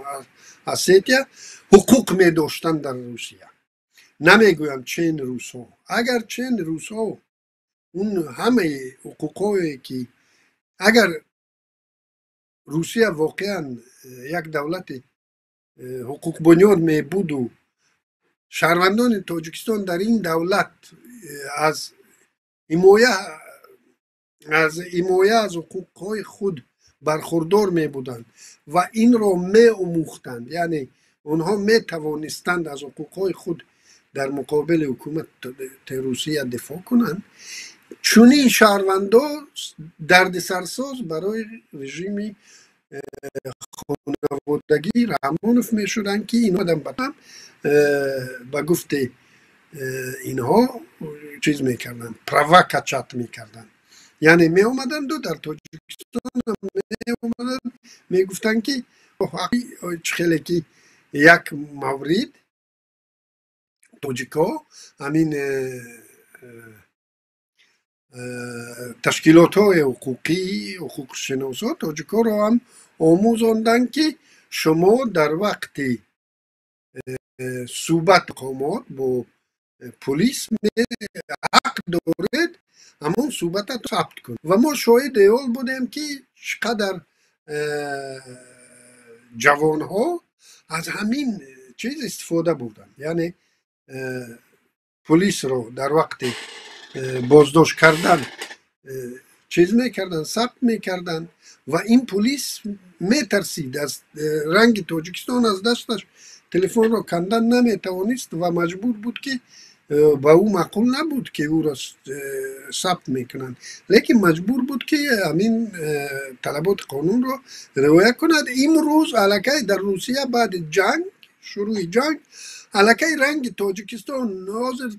اسیتیا حقوق می داشتن در روسیه، نمیگویم چین روس ها، اگر چین روس ها اون همه حقوقایی که اگر روسیه واقعا یک دولت حقوق بنیاد می بود و شهروندان تاجیکستان در این دولت از حمایه از حقوقهای خود برخوردار می بودند و این را می آموختند، یعنی اونها می توانستند از حقوقهای خود در مقابل حکومت روسیه دفاع کنند، چونی شهروندا درد سرساز برای رژیم خانوادگی رحمانوف می شدن که اینا دم بطم با گفت اینها چیز می کردن، پروکاچات می کردن. یعنی می اومدن در تاجیکستان می اومدن می گفتن که خیلی که یک مورد تاجیکا همین تشکیلات های حقوقی، حقوق شناسا تاجیکا رو هم آموزاندن که شما در وقت صحبت مقامات با پلیس حق دارید همون صحبت رو ثبت کنید. و ما شاهد حال بودیم که چقدر جوان ها از همین چیز استفاده بودن، یعنی پلیس رو در وقت بازداشت کردن چیز میکردن، ثبت میکردن و این پلیس میترسید از رنگ تاجیکستان از دستش تلفن رو کندن نمیتوانست و مجبور بود که با او معقول نبود که او را ثبت میکنن، لیکن مجبور بود که همین طلبات قانون رو رعایت کند. امروز الکی در روسیه بعد جنگ، شروع جنگ، الکی رنگ تاجیکستان حاضر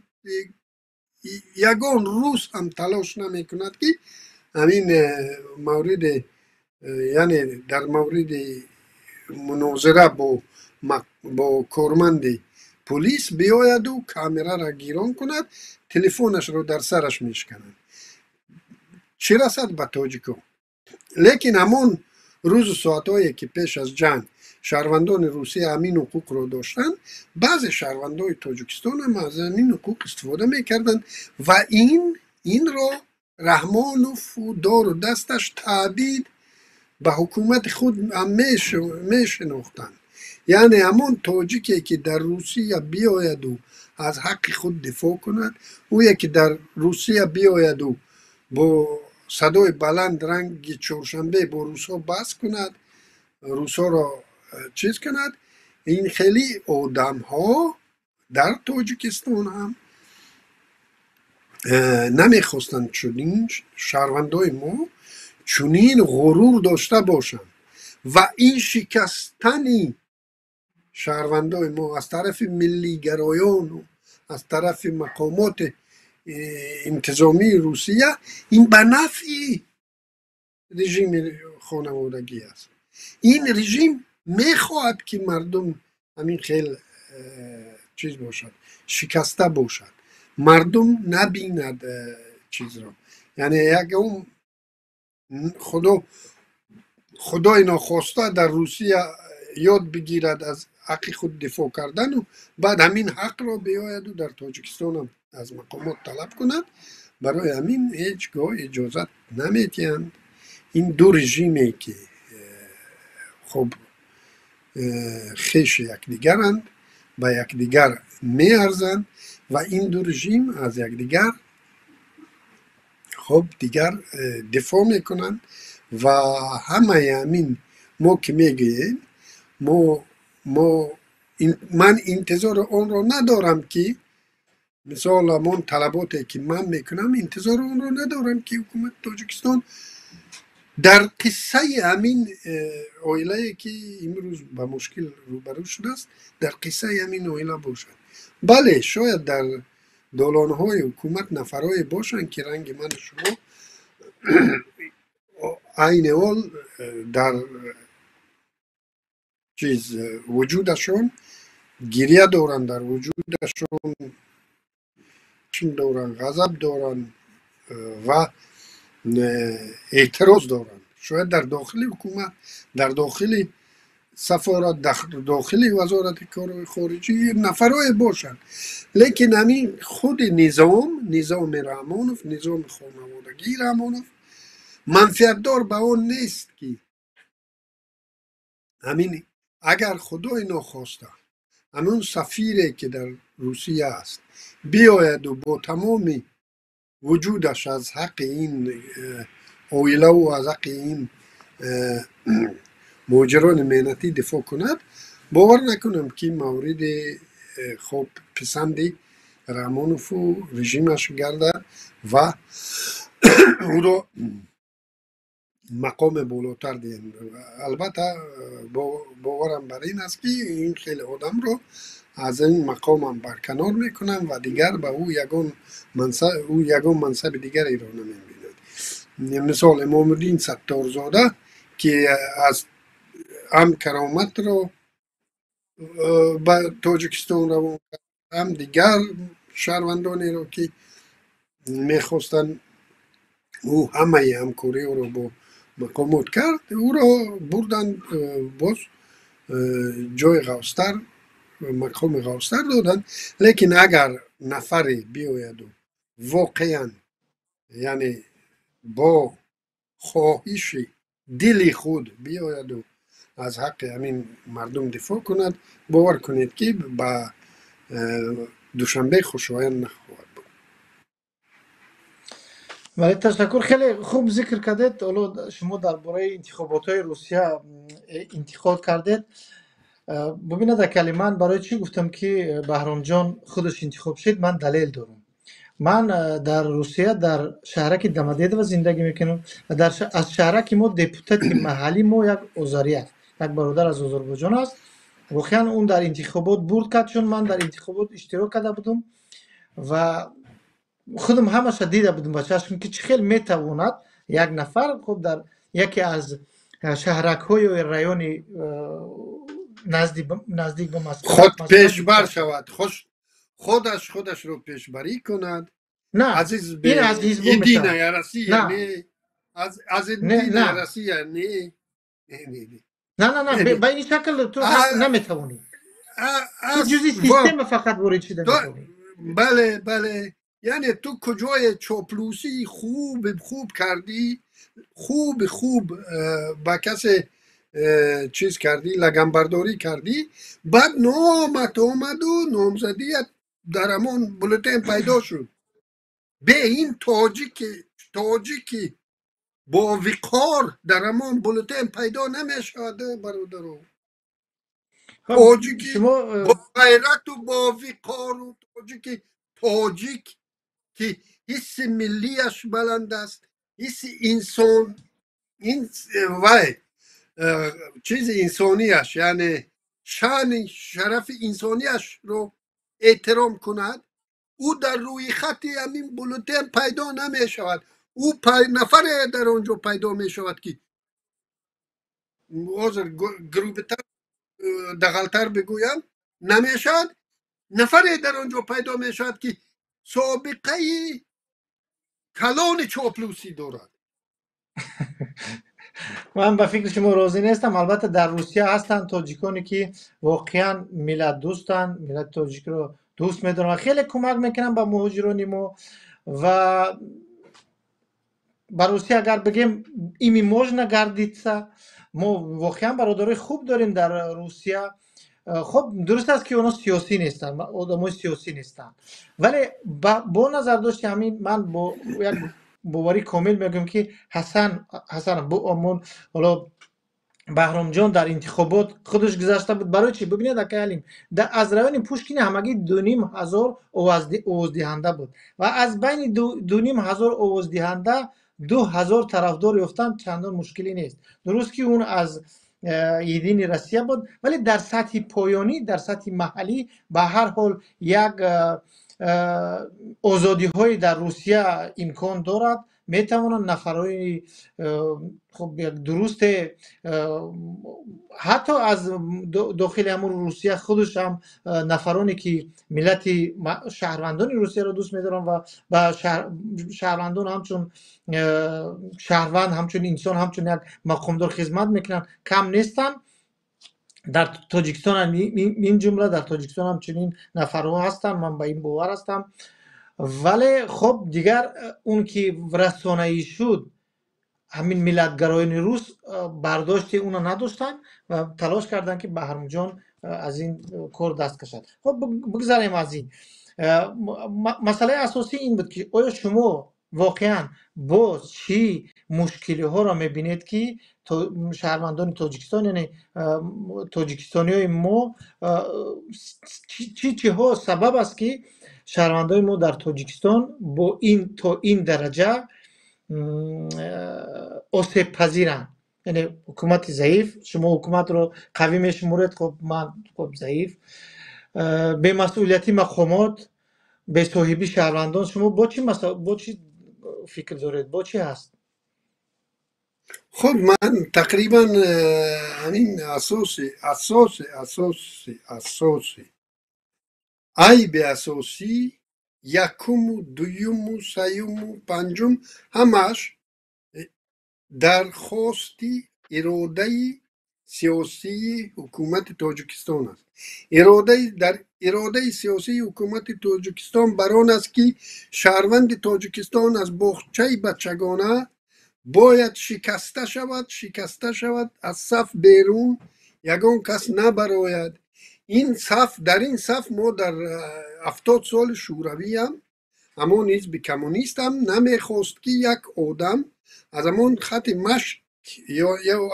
یگان روز هم تلاش نمی کند که همین مورد، یعنی در مورد مناظره با با کارمند پلیس بیاید و کامera را گیران کند، تلفنش رو در سرش میشکنند. چی رسد به تاجیکو؟ لیکن همون روز و ساعتهایی که پیش از جنگ شهروندان روسیه همین حقوق رو داشتن، بعضی شهروندان تاجیکستان هم از همین حقوق استفاده میکردن و این رو رحمانوف و دار و دستش تعبید به حکومت خود هم میشناختن. یعنی همون تاجیکی که در روسیه بیاید و از حق خود دفاع کند، او یکی در روسیه بیاید و با صدای بلند رنگ چهارشنبه با روسا بحث کند، روسا را چیز کند، این خیلی آدم ها در تاجیکستان هم نمیخواستند چنین شهروندای ما چنین غرور داشته باشند و این شکستنی شهروندای ما از طرف ملیگرایان و از طرف مقامات انتظامی روسیه، این به نفع رژیم خانوادگی است. این رژیم میخواهد که مردم همین خیلی چیز باشد، شکسته باشد، مردم نبیند چیز را. یعنی یک اون خدای ناخواسته در روسیه یاد بگیرد از حق خود دفاع کردن و بعد همین حق را بیاید و در تاجیکستان هم از مقامات طلب کند. برای همین هیچگاه اجازت نمیتیند. این دو رژیمی که خب خیش یکدیگرند، به یکدیگر میارزند و این دو رژیم از یکدیگر خب دیگر دفاع میکنند و همه همین ما که میگیم من انتظار آن را ندارم که مثال همون طلباتی که من میکنم انتظار آن را ندارم که حکومت تاجیکستان در قصه همین عائله که امروز به مشکل روبرو شده است در قصه همین عائله باشد. بله شاید در دالانهای حکومت نفرهای باشند که رنگ من شما عین حال در چیز وجودشون گریه دارن، در وجودشون چین دارن، غضب دارن و اعتراض دارن. شاید در داخل حکومت، در داخل سفارت، داخل وزارت کار خارجی نفرهای باشن، لیکن همین خود نظام رحمانوف، نظام خانوادگی رحمانوف منفعت دار به آن نیست که همین اگر خدای ناخواسته همون سفیری که در روسیه است بیاید و با تمام وجودش از حق این عائله و از حق این مهاجران مهنتی دفاع کند، باور نکنم که مورد خب پسندی رحمانوف و رژیمش گردد و او رو مقام بالاتر دهند. البته باورم بر این است که این خیلی آدم رو از این مقام هم برکنار میکنن و دیگر به او یگان منصب دیگری رو نمیبیند. مثال امام الدین ستارزاده که از هم کرامت رو به تاجیکستان روان کرد، هم دیگر شهروندانی رو که میخواستن او همه همکاری رو با مقامات کرد، او رو بردن باز جای غوث‌تر، مقام غوث‌تر دادن. لیکن اگر نفری بیاید و واقعا یعنی با خواهش دل خود بیاید و از حق همین مردم دفاع کند، باور کنید که به دوشنبه خوشایند نخواهد بود. ولی تشکر، خیلی خوب ذکر کردید. حالا شما درباره انتخابات های روسیه انتقاد کردید. ببینید اکلی من برای چی گفتم که بهرام جان خودش انتخاب شد، من دلیل دارم. من در روسیه در شهرک دمدیدو زندگی میکنم و از شهرک ما دپوتات محلی ما یک اوزاری است، یک برادر از آذربایجان است. واقعا اون در انتخابات برد کرد، چون من در انتخابات اشتراک کرده بودم و خودم همش دیده بودم با چشم که چه خیلی میتواند یک نفر خود در یکی از شهرک های رایون نزدیک به خود مسئولیت پیشبر بیشتر. شود، خودش رو پیشبری کند. نه، عزیز این به از حزبو ایدین میشه. یارسی یا نه نه، از این نه دین نه یارسی یا نه. نه نه نه نه نه نه، نه نه. به این شکل تو حق ا- نمیتونی. تو از جزی و سیستم فقط وارد شده تو میتونی. بله بله، یعنی تو کجای چاپلوسی خوب کردی، خوب با کسی چیز کردی، لگنبرداری کردی، بعد نامت آمد و نامزدیت در همون بلوتین پیدا شد. به این تاجیکی با وقار در همون بلوتین پیدا نمیشد برادرو. خب تاجیکی شما با غیرت و با وقار و تاجیک که حس ملیش بلند است، حس انسان، این وای چیز انسانیش، یعنی شان شرف انسانیش رو احترام کند، او در روی خطی همین بلوتن پیدا نمی شود. او نفر در آنجا پیدا می شود که حاضر گروبتر دغلتر بگویم نمی شود. نفر در آنجا پیدا می شود که سابقه کلان چاپلوسی دارد. من به فکر شما راضی نیستم. البته در روسیه هستن تاجیکانی که واقعا ملت دوستن، ملت تاجیک رو دوست میدارن و خیلی کمک میکنن به مهاجران ما. و به روسیه اگر بگیم ایمی موج نگردیدسا، ما واقعا برادرای خوب داریم در روسیه. خب درست است که اونا سیاسی نیستن، آدمای سیاسی نیستن، ولی با نظر داشت همین من با یک باوری کامل میگم که حسن با امون حالا بهرام جان در انتخابات خودش گذاشته بود. برای چی؟ ببینید اکیلیم در از روان پوشکین همگی 2,500 آواز دهنده بود و از بین 2,500 آواز دهنده 2,000 طرفدار یافتن چندان مشکلی نیست. درست که اون از ایدین روسیه بود، ولی در سطح پایانی، در سطح محلی به هر حال یک آزادی های در روسیه امکان دارد. میتوانند نفرهای خب یک درست حتی از داخل همون روسیه خودش هم نفرانی که ملت شهروندان روسیه رو دوست می‌دارن و شهروندان همچون شهروند، همچون انسان، همچون یک مقامدار خدمت میکنن کم نیستن. در تاجیکستان این جمله در تاجیکستان هم چنین نفرها هستن، من به این باور هستم. ولی خب دیگر اون که رسانه‌ای شد، همین ملتگرایان روس برداشت اونو نداشتن و تلاش کردن که بهرام جان از این کار دست کشد. خب بگذاریم از این. مسئله اساسی این بود که آیا شما واقعا با چی مشکلی ها را میبینید که شهروندان تاجیکستان، یعنی تاجیکستانی های ما، چی ها سبب است که شهروندان ما در تاجیکستان با این تا این درجه آسیب پذیرن؟ یعنی حکومت ضعیف، شما حکومت رو قوی میشمورید، خب من خب ضعیف. به مسئولیتی مقامات، به صاحبی شهروندان، شما با چی فکر دارید؟ با چی هست؟ خب من تقریبا همین اساسی عیب اساسی یکم و دویم و سیوم و پنجم همش درخواستی اراده سیاسی حکومت تاجیکستان است. اراده سیاسی حکومت تاجیکستان بران است که شهروند تاجیکستان از باغچه بچگانه باید شکسته شود، از صف بیرون یگان کس نبراید. در این صف ما در 70 سال شوروی هم همون حزب کمونیست هم نمیخواست که یک آدم از همون خط مشک یا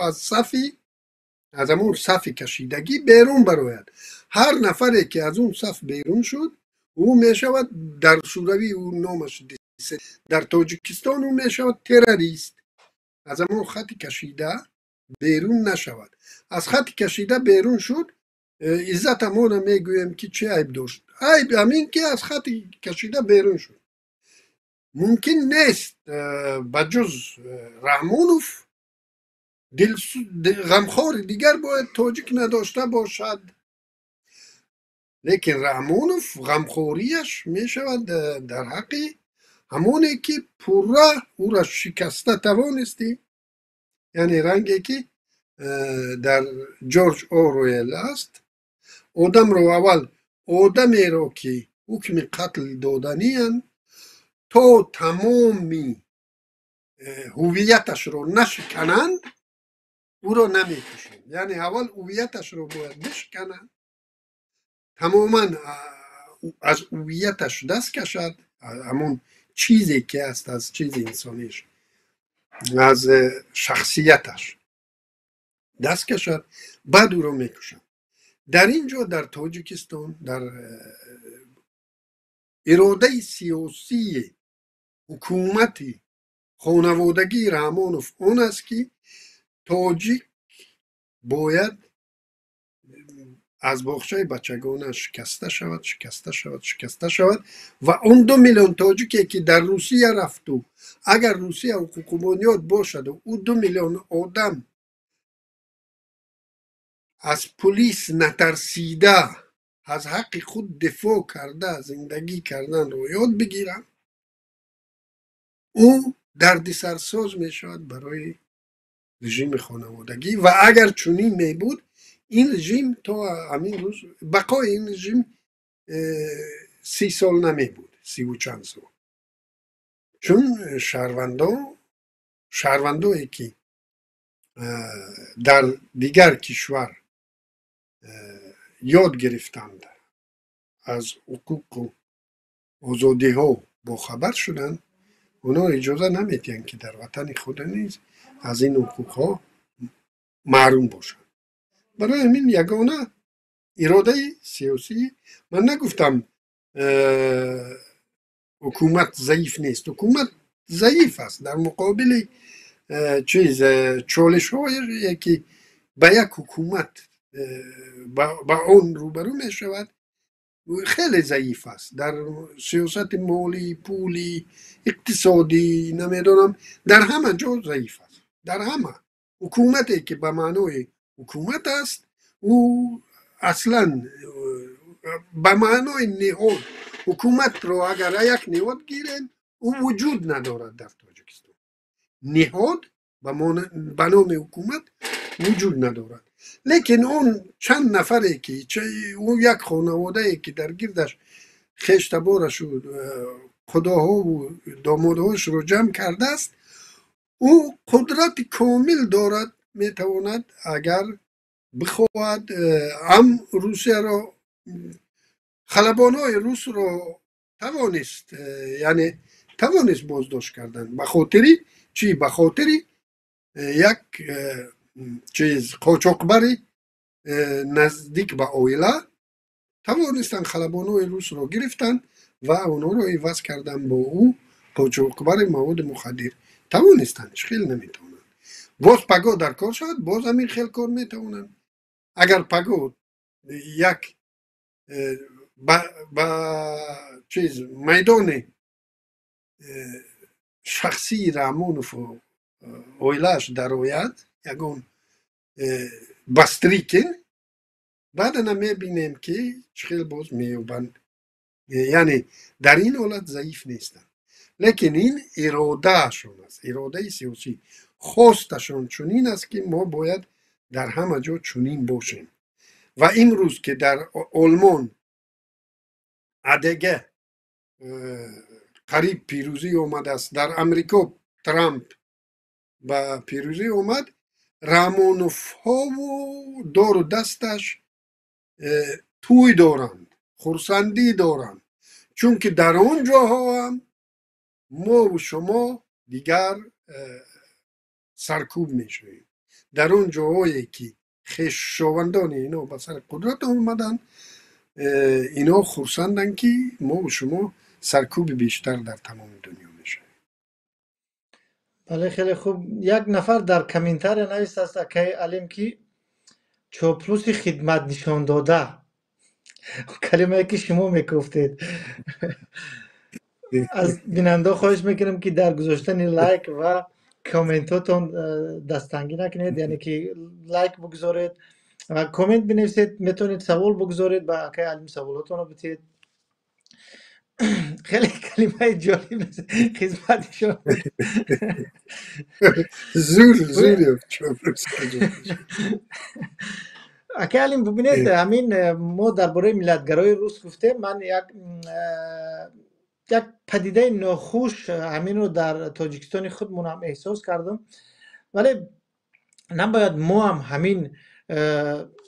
از همون صف کشیدگی بیرون براید. هر نفری که از اون صف بیرون شد او میشود در شوروی او نامش در تاجیکستان او میشود تروریست. از همون خط کشیده بیرون نشود. از خط کشیده بیرون شد، عزت همون میگویم که چه عیب داشت؟ عیب همین که از خط کشیده بیرون شد. ممکن نیست بجز رحمانوف غمخوار دیگر باید تاجیک نداشته باشد. لیکن رحمانوف غمخوریش می شود در حق همونه که پورا او را شکسته توانستی، یعنی رنگی که در جورج اورویل است. آدم رو اول آدمی رو که حکم قتل دادنی تا تمامی هویتش رو نشکنند او رو نمیکشند. یعنی اول هویتش رو باید بشکنند، تماما از هویتش دست کشد، همون چیزی که است از چیز انسانیش، از شخصیتش دست کشد، بعد او رو میکشند. در اینجا در تاجیکستان در اراده سیاسی حکومتی خانوادگی رحمانوف اون است که تاجیک باید از باغچه بچگانه شکسته شود و اون 2 میلیون تاجیکی که در روسیه رفت و اگر روسیه حقوق بنیاد باشد و او 2 میلیون آدم از پلیس نترسیده از حق خود دفاع کرده زندگی کردن رو یاد بگیرن، او دردسرساز می شود برای رژیم خانوادگی. و اگر چنین می بود این رژیم تا همین روز بقای این رژیم 30 سال نمی بود، 30 و چند سال، چون شهروندایی که در دیگر کشور یاد گرفتند از حقوق و آزادی ها با خبر شدند، اونا اجازه نمیدین که در وطن خود نیز از این حقوق ها محروم باشند. برای همین یگانه اراده سیاسی، من نگفتم حکومت ضعیف نیست، حکومت ضعیف است در مقابل چالش هایی که به یک حکومت با اون روبرو می شود خیلی ضعیف است در سیاست مالی، پولی، اقتصادی، نمیدونم، در همه جا ضعیف است. در همه حکومتی که به معنای حکومت است او اصلا به معنای نهاد حکومت رو اگر یک نهاد گیرن او وجود ندارد در تاجیکستان. نهاد به نام حکومت وجود ندارد. لیکن اون چند نفره که اون یک خانواده ای که در گردش خشتبارش و خداها و دامادهاش رو جمع کرده است، او قدرت کامل دارد، میتواند اگر بخواهد هم روسیه را خلبانهای روس رو توانست، یعنی توانست بازداشت کردن. به خاطری چی؟ به خاطری یک قاچاقبری نزدیک به اویلا توانستن خلبانهای روس رو گرفتن و اونا رو عوض کردن با او قاچاقبر مواد مخدر. توانستنش، خیلی نمیتونن. باز پگاه در کار شد، باز همین خیلی کار میتونن. اگر پگاه یک با میدان شخصی رحمانوف و اویلاش در آید یکون بستریکن، بعد نمیبینیم که چخیل باز میوبند. یعنی در این حالت ضعیف نیستن، لیکن این اراده شون است، اراده سیاسی خواستشون چنین است که ما باید در همه جا چنین باشیم. و امروز که در آلمان ادگه قریب پیروزی اومد است، در امریکا ترامپ با پیروزی اومد، رحمانوف ها و دور دستش توی دارند، خورسندی دارند، چون که در اون جاها هم ما و شما دیگر سرکوب میشویم. در اون جاهایی که خویشاوندان اینا به سر قدرت آمدن، اینا خورسندن که ما و شما سرکوب بیشتر در تمام دنیا میشه. بله خیلی خوب. یک نفر در کامنتار نوشته است اکای علیم که چاپلوسی خدمت نشان داده، کلمه که شما میگفتید. از بیننده خواهش میکنم که در گذاشتن لایک و کامنتاتون دستتنگی نکنید، یعنی که لایک بگذارید و کامنت بنویسید، میتونید سوال بگذارید با اکای علیم سوالاتون رو بتید. خیلی کلمه جالب خدمت شما بود. زور چاپلوسی کجا میشه؟ اکای علیم ببینید، همین ما درباره ملتگرای روس گفتیم. من یک پدیده ناخوش همین رو در تاجیکستان خودمون هم احساس کردم، ولی نباید ما هم همین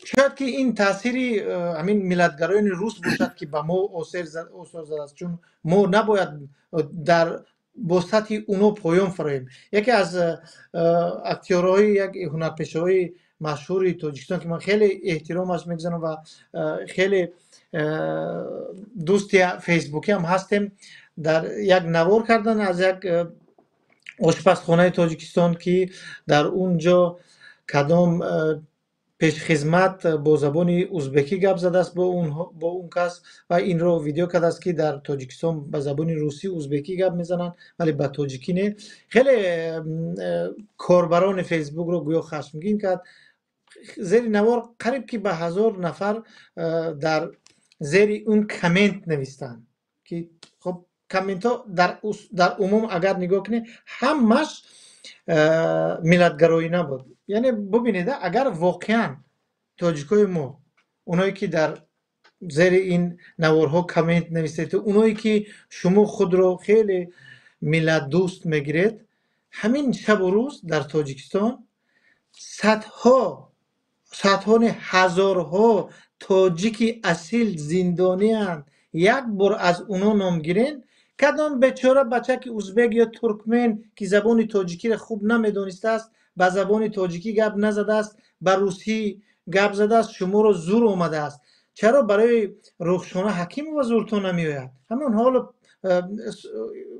شاید که این تأثیری همین ملتگرایان روس باشد که به ما اثر زده است، چون ما نباید در با سطح اونو پایان فراییم. یکی از اکتیورهای یک هنرپیشه‌های مشهور تاجیکستان که من خیلی احترامش میگذارم و خیلی دوست فیسبوکی هم هستیم، در یک نوار کردن از یک آشپزخانه تاجیکستان که در اونجا کدام پیش خدمت با زبان ازبکی گپ زده است با اون کس و این رو ویدیو کرده است که در تاجیکستان به زبان روسی ازبکی گپ میزنن ولی به تاجیکی نه. خیلی کاربران فیسبوک رو گویا خشمگین کرد. زیر نوار قریب که به 1000 نفر در زیر اون کامنت نوشتن که خب کامنت ها در عموم اگر نگاه کنی همش ملتگرایی نبود. یعنی ببینید اگر واقعا تاجیکای ما، اونایی که در زیر این نوارها کامنت نویسید، اونایی که شما خود رو خیلی ملت دوست میگیرید، همین شب و روز در تاجیکستان صدها هزارها تاجیک اصیل زندانی هستند. یک بار از اونا نام گیرین، کدام بیچاره بچه که ازبک یا ترکمن که زبان تاجیکی را خوب نمیدانسته است، به زبان تاجیکی گپ نزده است، به روسی گپ زده است، شما رو زور اومده است، چرا برای رخشانه حکیم و زورتون نمیآید؟ همون حال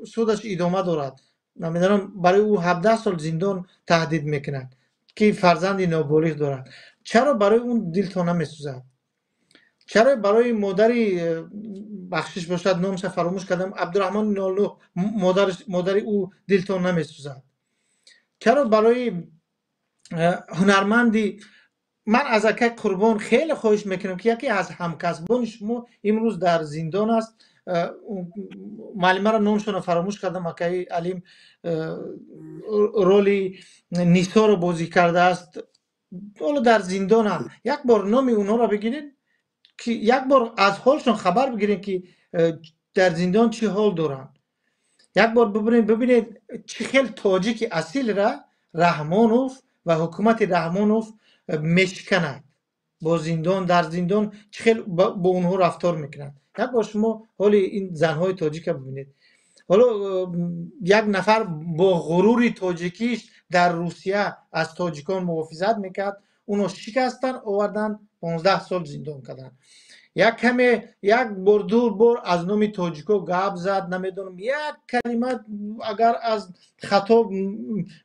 سودش ادامه دارد. نمیدونم برای او 17 سال زندان تهدید میکنند که فرزند نابالغ دارد. چرا برای اون دلتون نمیسوزد؟ چرا برای مادری بخشش باشد نامش فراموش کردم، عبدالرحمن نالو، مادر او دلتون نمیسوزد؟ چرا برای هنرمندی، من از اکه قربان خیلی خواهش میکنم که یکی از همکسبان شما امروز در زندان است، معلمه را نامشون فراموش کردم، اکه علیم رولی نیسا رو بازی کرده است، حالا در زندان هم یک بار نام اونا را بگیرین که یک بار از حالشون خبر بگیرین که در زندان چی حال دارن. یک بار ببینید چه خیلی تاجیک اصیل را رحمانوف و حکومت رحمانوف میشکند با زندان، در زندان چه خیلی با اونها رفتار میکنند. یک بار شما حال این زنهای تاجیک ببینید. حالا یک نفر با غرور تاجیکیش در روسیه از تاجیکان محافظت میکرد، اونو شکستن آوردن 15 سال زندان کردن. یک بار دو بار از نام تاجیکو گپ زد، نمیدونم یک کلمه اگر از خطا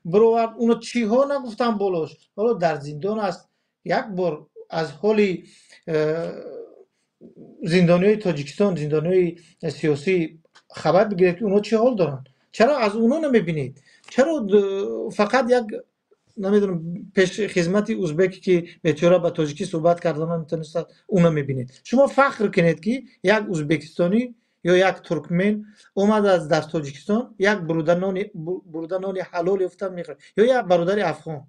برآورد اونو چی ها نگفتن بالاش، حالا در زندان است. یک بار از حالی زندانیای تاجیکستان، زندانیای سیاسی خبر بگیرید که اونا چه حال دارن؟ چرا از اونا نمیبینید؟ چرا فقط یک نمیدونم پیش خدمت ازبکی که بیچاره با تاجیکی صحبت کردن نمیتونست اونا میبینید؟ شما فخر کنید که یک ازبکستانی یا یک ترکمن اومد از در تاجیکستان یک برودر نان حلال یافته میخوره، یا یک برادر افغان.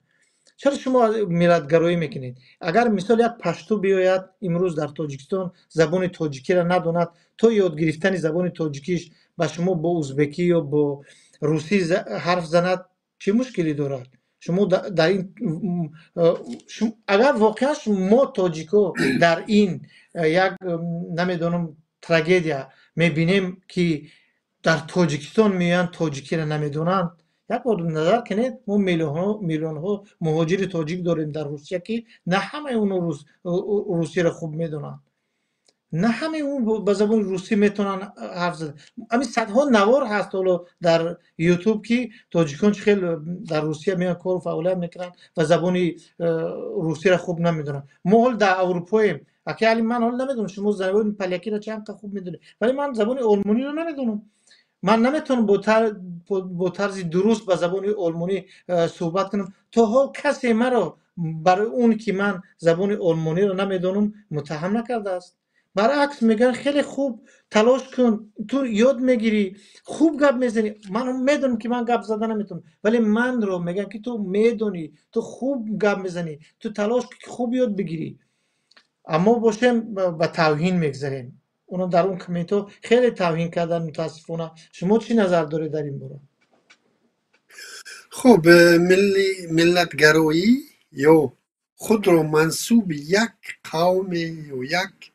چرا شما ملتگرایی میکنید؟ اگر مثال یک پشتو بیاید امروز در تاجیکستان زبان تاجیکی را نداند، تو یاد گرفتن زبان تاجیکیش به شما با ازبکی یا با روسی حرف زند چه مشکلی دارد؟ شما در این اگر واقعا ما تاجیکو در این یک نمیدونم تراژدی میبینیم که در تاجیکستان میان تاجیکی را نمیدونند، یک بار نظر کنید ما میلیون ها مهاجر تاجیک داریم در روسیه که نه همه اون روسی را خوب میدونن، نه همه اون به زبان روسی میتونن حرف زدن. همین صدها نوار هست حالا در یوتیوب که تاجیکان خیلی در روسیه میان کار و فعالیت میکنن و زبان روسی را خوب نمیدونن. ما حال در اروپاییم، اگه من حال نمیدونم شما زبان پلیاکی را چند خوب میدونید، ولی من زبان آلمانی رو نمیدونم. من نمیتونم با طرز درست به زبان آلمانی صحبت کنم. تا حال کسی مرا برای اون که من زبان آلمانی رو نمیدونم متهم نکرده است. برعکس میگن خیلی خوب تلاش کن، تو یاد میگیری، خوب گپ میزنی. من میدونم که من گپ زدن نمیتونم، ولی من رو میگن که تو میدونی، تو خوب گپ میزنی، تو تلاش کن که خوب یاد بگیری. اما باشیم به توهین میگذاریم. اونو در اون کمیته ها خیلی توهین کردن متاسفانه. شما چی نظر دارید در این باره؟ خب ملتگرایی یا خود را منسوب یک قوم یا یک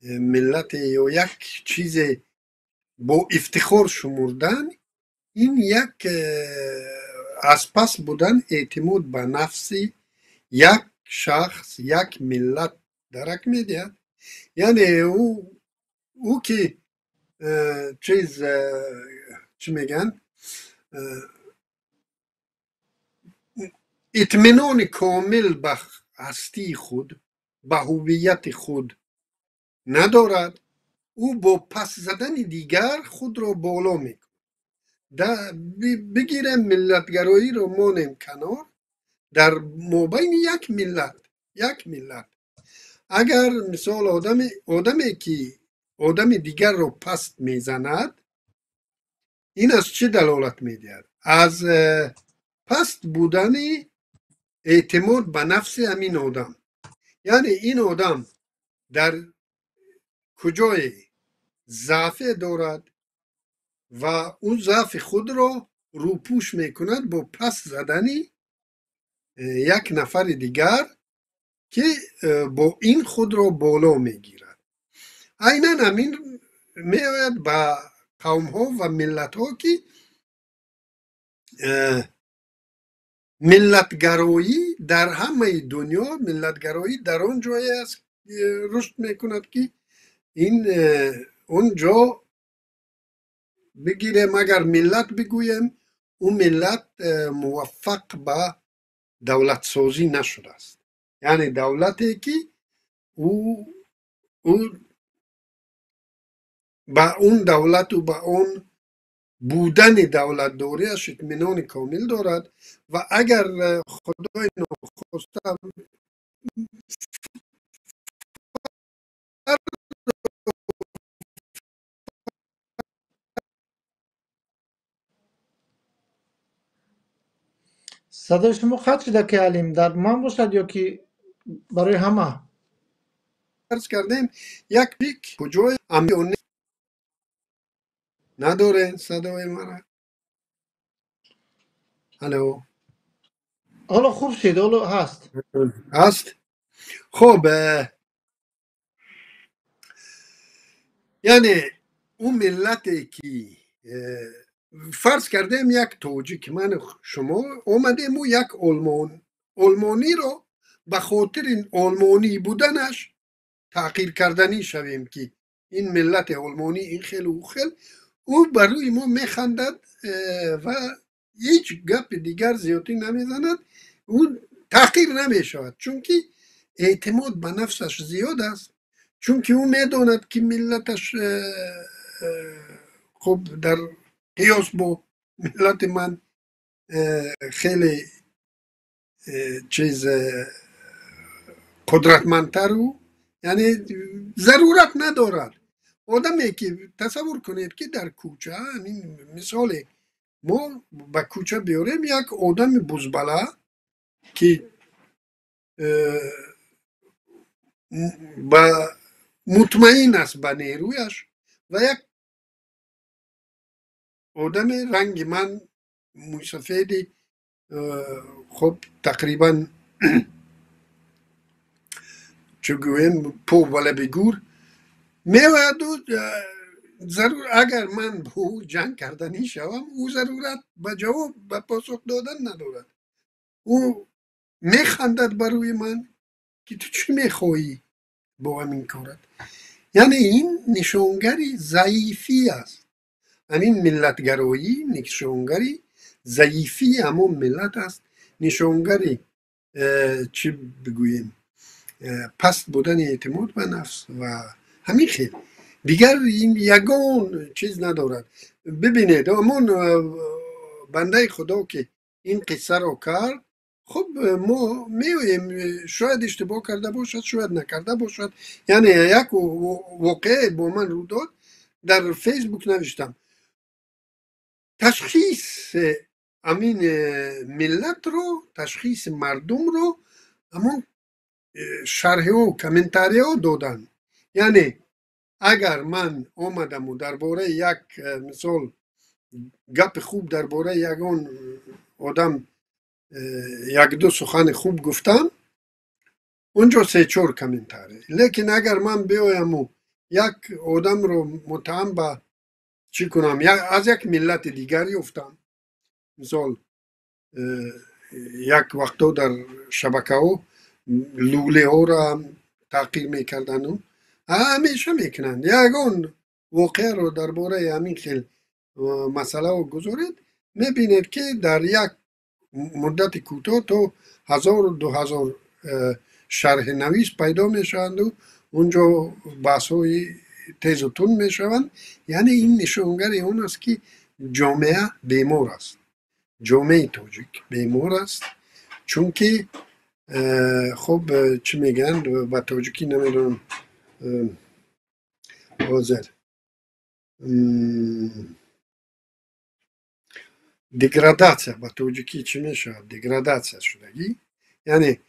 ملت یا یک چیز با افتخار شمردن، این یک از پس بودن اعتماد به نفس یک شخص، یک ملت درک میدهد. یعنی او که چیز چی میگن اطمینان کامل به هستی خود، به هویت خود ندارد، او با پس زدن دیگر خود را بالا میکند. بگیریم ملتگرایی رو مانیم کنار، در مابین یک ملت اگر مثال آدمی که آدم دیگر رو پست میزند، این از چه دلالت میدهد؟ از پست بودن اعتماد به نفس همین آدم. یعنی این آدم در کجای ضعف دارد و اون ضعف خود را روپوش میکند با پس زدنی یک نفر دیگر که با این خود را بالا میگیرد. عیناً همین میآید به قوم ها و ملت ها که ملتگرایی در همه دنیا، ملتگرایی در آن جایی است رشد میکند که این اونجا بگیریم اگر ملت بگویم، اون ملت موفق به دولت سازی نشده است. یعنی دولتی که او با اون دولت و با اون بودن دولت داریش اطمینان کامل دارد و اگر خدای ناخواسته صدای شما قطع شده که علیم، در من باشد یا که برای همه؟ فرض کردیم یک پیک کجای امیون نداره صدای مرا. الو حالا خوب شد، حالا هست. هست. خب یعنی اون ملتی که فرض کردیم یک توجیک من شما اومدیم و یک آلمانی رو به خاطر این آلمانی بودنش تحقیر کردنی شویم که این ملت آلمانی این خیل و خیل، او بر روی ما میخندد و هیچ گپ دیگر زیادی نمیزند، او تحقیر نمیشود چون که اعتماد به نفسش زیاد است، چون که او میداند که ملتش خب در قیاس با ملت من خیلی چیز قدرتمندتر او، یعنی ضرورت ندارد. آدمی که تصور کنید که در کوچه، همین مثال ما به کوچه بیاریم یک آدم بزبله که با مطمئن است به نیرویش و یک آدم رنگ من موسفیدی خب تقریبا چه گویم پو وله بگور میوید و ضرور اگر من با او جنگ کردنی شوم، او ضرورت به جواب به پاسخ دادن ندارد، او میخندد بروی من که تو چی میخواهی با همین کارت. یعنی این نشانگری ضعیفی است، همین ملتگرایی نشانگری ضعیفی همون ملت است، نشانگری چی بگوییم پست بودن اعتماد به نفس و همین خیلی دیگر این یگان چیز ندارد. ببینید همون بنده خدا که این قصه رو کرد، خب ما میویم، شاید اشتباه کرده باشد، شاید نکرده باشد. یعنی یک واقعه با من رو داد، در فیسبوک نوشتم تشخیص امین ملت رو، تشخیص مردم رو همون شرح و کامنتاری ها دادن. یعنی اگر من آمدم و درباره یک مثال گپ خوب درباره یگان آدم یک دو سخن خوب گفتم، اونجا سه چهار کامنتاره. لیکن اگر من بیایم و یک آدم رو متهم به چی کنم، از یک ملت دیگری افتم، مثال یک وقتا در شبکه ها لوله ها را تحقیر میکردن و همیشه میکنند. یگان واقع رو درباره همین خیل مسئله رو گذارید، میبینید که در یک مدت کوتاه تا 1000 و 2000 شرح نویس پیدا میشوند و اونجا بحث های تیز و تند میشوند. یعنی این نشانگر اون است که جامعه بیمار است، جامعه تاجیک بیمار است. چون که خب چی میگن با تاجیکی نمیدونم، حاضر دگراداcja با تاجیکی چی میشه، دگراداcja شدگی. یعنی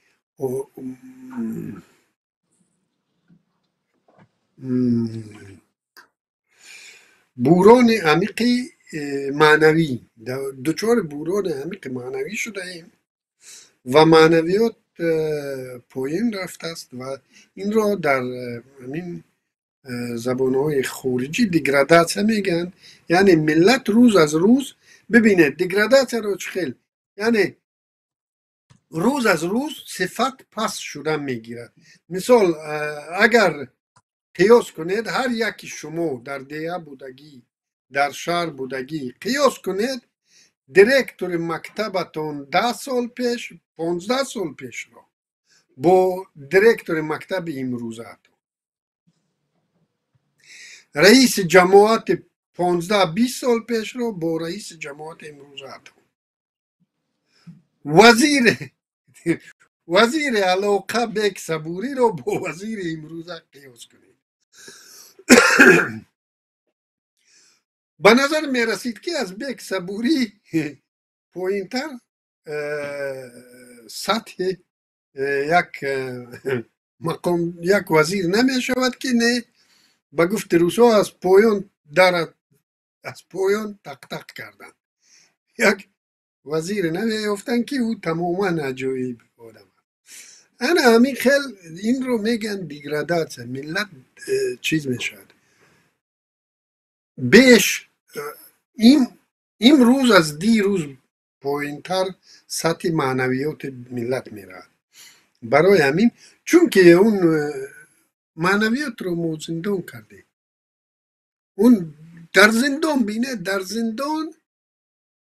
بوران عمیق معنوی، دچار بوران عمیق معنوی شده ایم و معنویات پایین رفته است و این را در همین زبانهای خارجی دگراداcja میگن. یعنی ملت روز از روز، ببینید دگراداcja رو چخیل، یعنی روز از روز صفت پس شدن میگیرد. مثال اگر قیاس کنید، هر یکی شما در دیه بودگی، در شهر بودگی، قیاس کنید دیرکتور مکتبتون 10 سال پیش، 15 سال پیش رو با دیرکتور مکتب امروزه، رئیس جماعت 15-20 سال پیش رو با رئیس جماعت امروزه، وزیر علاقه بیک صبوری رو با وزیر امروزه قیاس کنید. به نظر می رسید که از بیک صبوری پایینتر سطح یک مقام یک وزیر نمی شود که نه، به گفت روسا از پایان در از پایان تق تق کردن. یک وزیر نمی افتن که او تماما عجایب آدم. انا همین خیل این رو میگن دیگراداcja، ملت چیز میشد بیش این روز از دیروز پایینتر سطح معنویات ملت میره. برای همین چون که اون معنویات رو ما زندان کرده، اون در زندان بینه، در زندان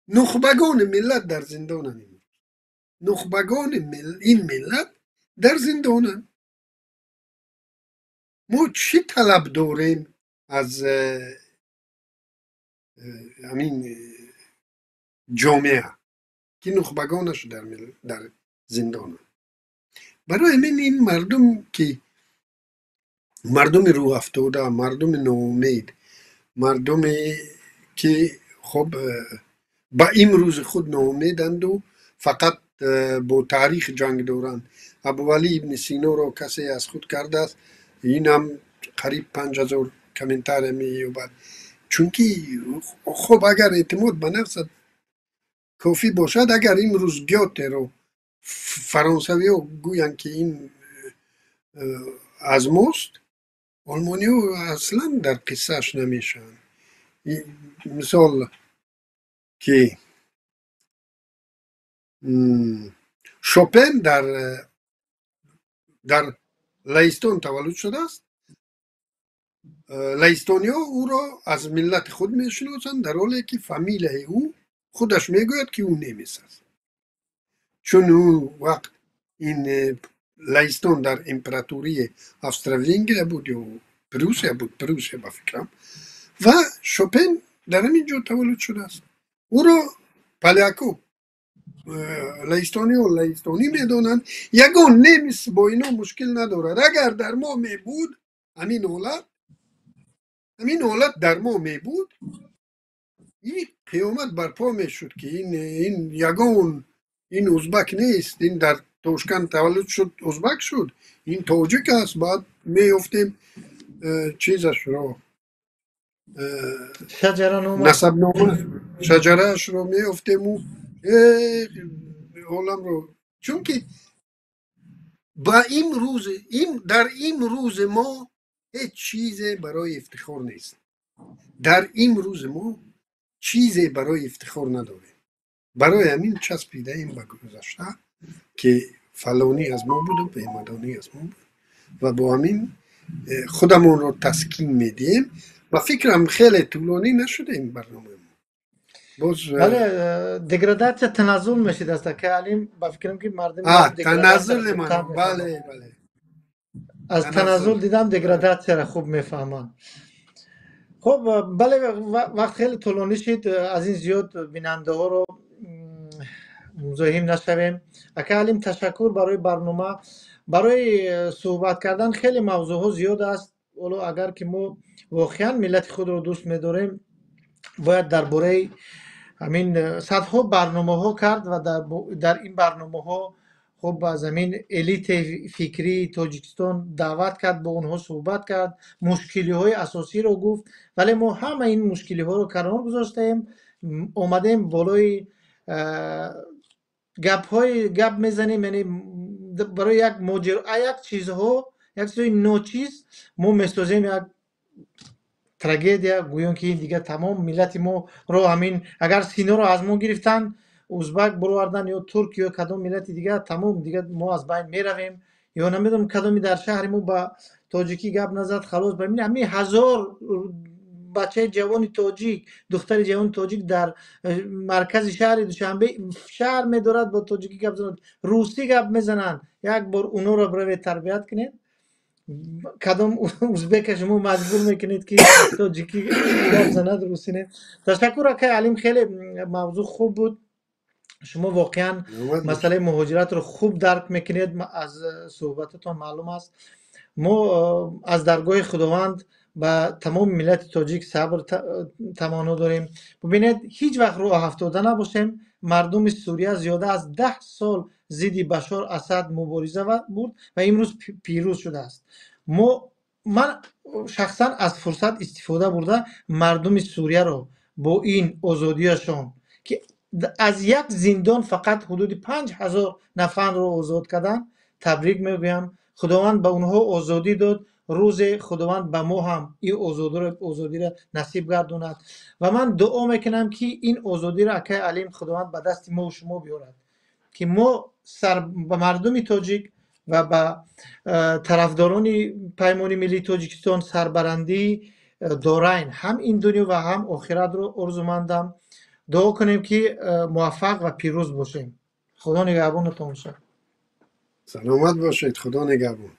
نخبگان ملت در زندان هم، نخبگان این ملت در زندان هم. ما چی طلب داریم از همین جامعه که نخبگانش در زندان هم. برای همین این مردم که مردم رو افتاده، مردم نومید، مردم که خب با امروز خود ناامیدند و فقط با تاریخ جنگ دارند. ابوعلی ابن سینا را کسی از خود کرده است، این هم قریب 5000 کامنتار مییابد. چون که خب اگر اعتماد به نفس کافی باشد، اگر امروز گیوته رو فرانسوی ها گویند که این از ماست، آلمانی ها اصلا در قصهش نمیشن. مثال که شوپن در لهستان تولد شده است، لهستانی ها او را از ملت خود میشناسند، در حالی که فامیل او خودش میگوید که او نمیست است. چون او وقت این لهستان در امپراتوری آستروینگره بود یا پروسیه بود، پروسیه با فکرم. و شوپن در همین جا تولد شده است. او رو پلیاکو لهستانی و لهستانی میدونن. یگان نمیس با اینا مشکل ندارد. اگر در ما می بود همین حالت در ما می بود، این قیامت برپا می شد که این یگان این ازبک نیست، این در توشکن تولد شد ازبک شد، این تاجیک است. بعد می افتیم چیزش رو شجره نومه نسب نامه شجرهش رو می افتیم و عالم رو، چون که با این روز در این روز ما هیچ چیزی برای افتخار نیست. در این روز ما چیزی برای افتخار نداریم. برای همین چسبیده ایم به گذشته که فلانی از ما بود و پیمدانی از ما بود و با همین خودمون رو تسکین میدیم و فکرم خیلی طولانی نشده این برنامه ما. باز بله دگراداسیا تنازل میشه دست که علیم با فکرم که مردم دیدم دگراداسیا را تنزل زودتر من میفهمن. بله از تنزل تنازل دیدم بله دگراداسیا را خوب میفهمن. خب بله وقت خیلی طولانی شد، از این زیاد بیننده ها رو مزاحم نشویم. اکا علیم تشکر برای برنامه. برای صحبت کردن خیلی موضوع ها زیاد است، ولو اگر که ما واقعا ملت خود رو دوست می‌داریم باید درباره همین صدها برنامه ها کرد و در این برنامه ها خب از همین الیت فکری تاجیکستان دعوت کرد، با اونها صحبت کرد، مشکلی های اساسی رو گفت، ولی ما همه این مشکلی ها رو کنار گذاشتیم، آمدیم بالای گپ میزنیم، یعنی برای یک یک چیزها، یک چیزای نوچیز ما میسازیم یک تراژدیا، گوییم که این دیگه تمام ملت ما رو همین اگر سینه رو از ما گرفتن ازبک بروردن یا ترک یا کدام ملت دیگه، تمام دیگه ما از بین میرویم. یا نمیدونم کدامی در شهر ما با تاجیکی گپ نزد خلاص ببین همین هزار بچه جوان تاجیک، دختر جوان تاجیک در مرکز شهر دوشنبه شهر میدارد با تاجیکی گپ زنند، روسی گپ میزنند. یک بار اونو رو برای تربیت کنید. کدام ازبک شما مجبور میکنید که تاجیکی گپ زند روسی نه. تشکر که علیم، خیلی موضوع خوب بود. شما واقعا نومد مسئله باشه. مهاجرت رو خوب درک میکنید، از صحبتتان معلوم است. ما از درگاه خداوند به تمام ملت تاجیک صبر تمانا داریم. ببینید هیچ وقت رو افتاده نباشیم. مردم سوریه زیاده از 10 سال ضد بشار اسد مبارزه بود و امروز پیروز شده است. من شخصا از فرصت استفاده برده مردم سوریه رو با این آزادیشان که از یک زندان فقط حدود 5000 نفر رو آزاد کردن تبریک میگویم. خداوند به اونها آزادی داد، روز خداوند به ما هم این آزادی را نصیب گرداند و من دعا میکنم که این آزادی را اکای علیم خداوند به دست ما و شما بیارد که ما به مردم تاجیک و به طرفداران پیمان ملی تاجیکستان سربلندی دارین، هم این دنیا و هم آخرت رو آرزومندم. دعا کنیم که موفق و پیروز باشیم. خدا نگهبانتان باشه. سلامت باشید. خدا نگهبان.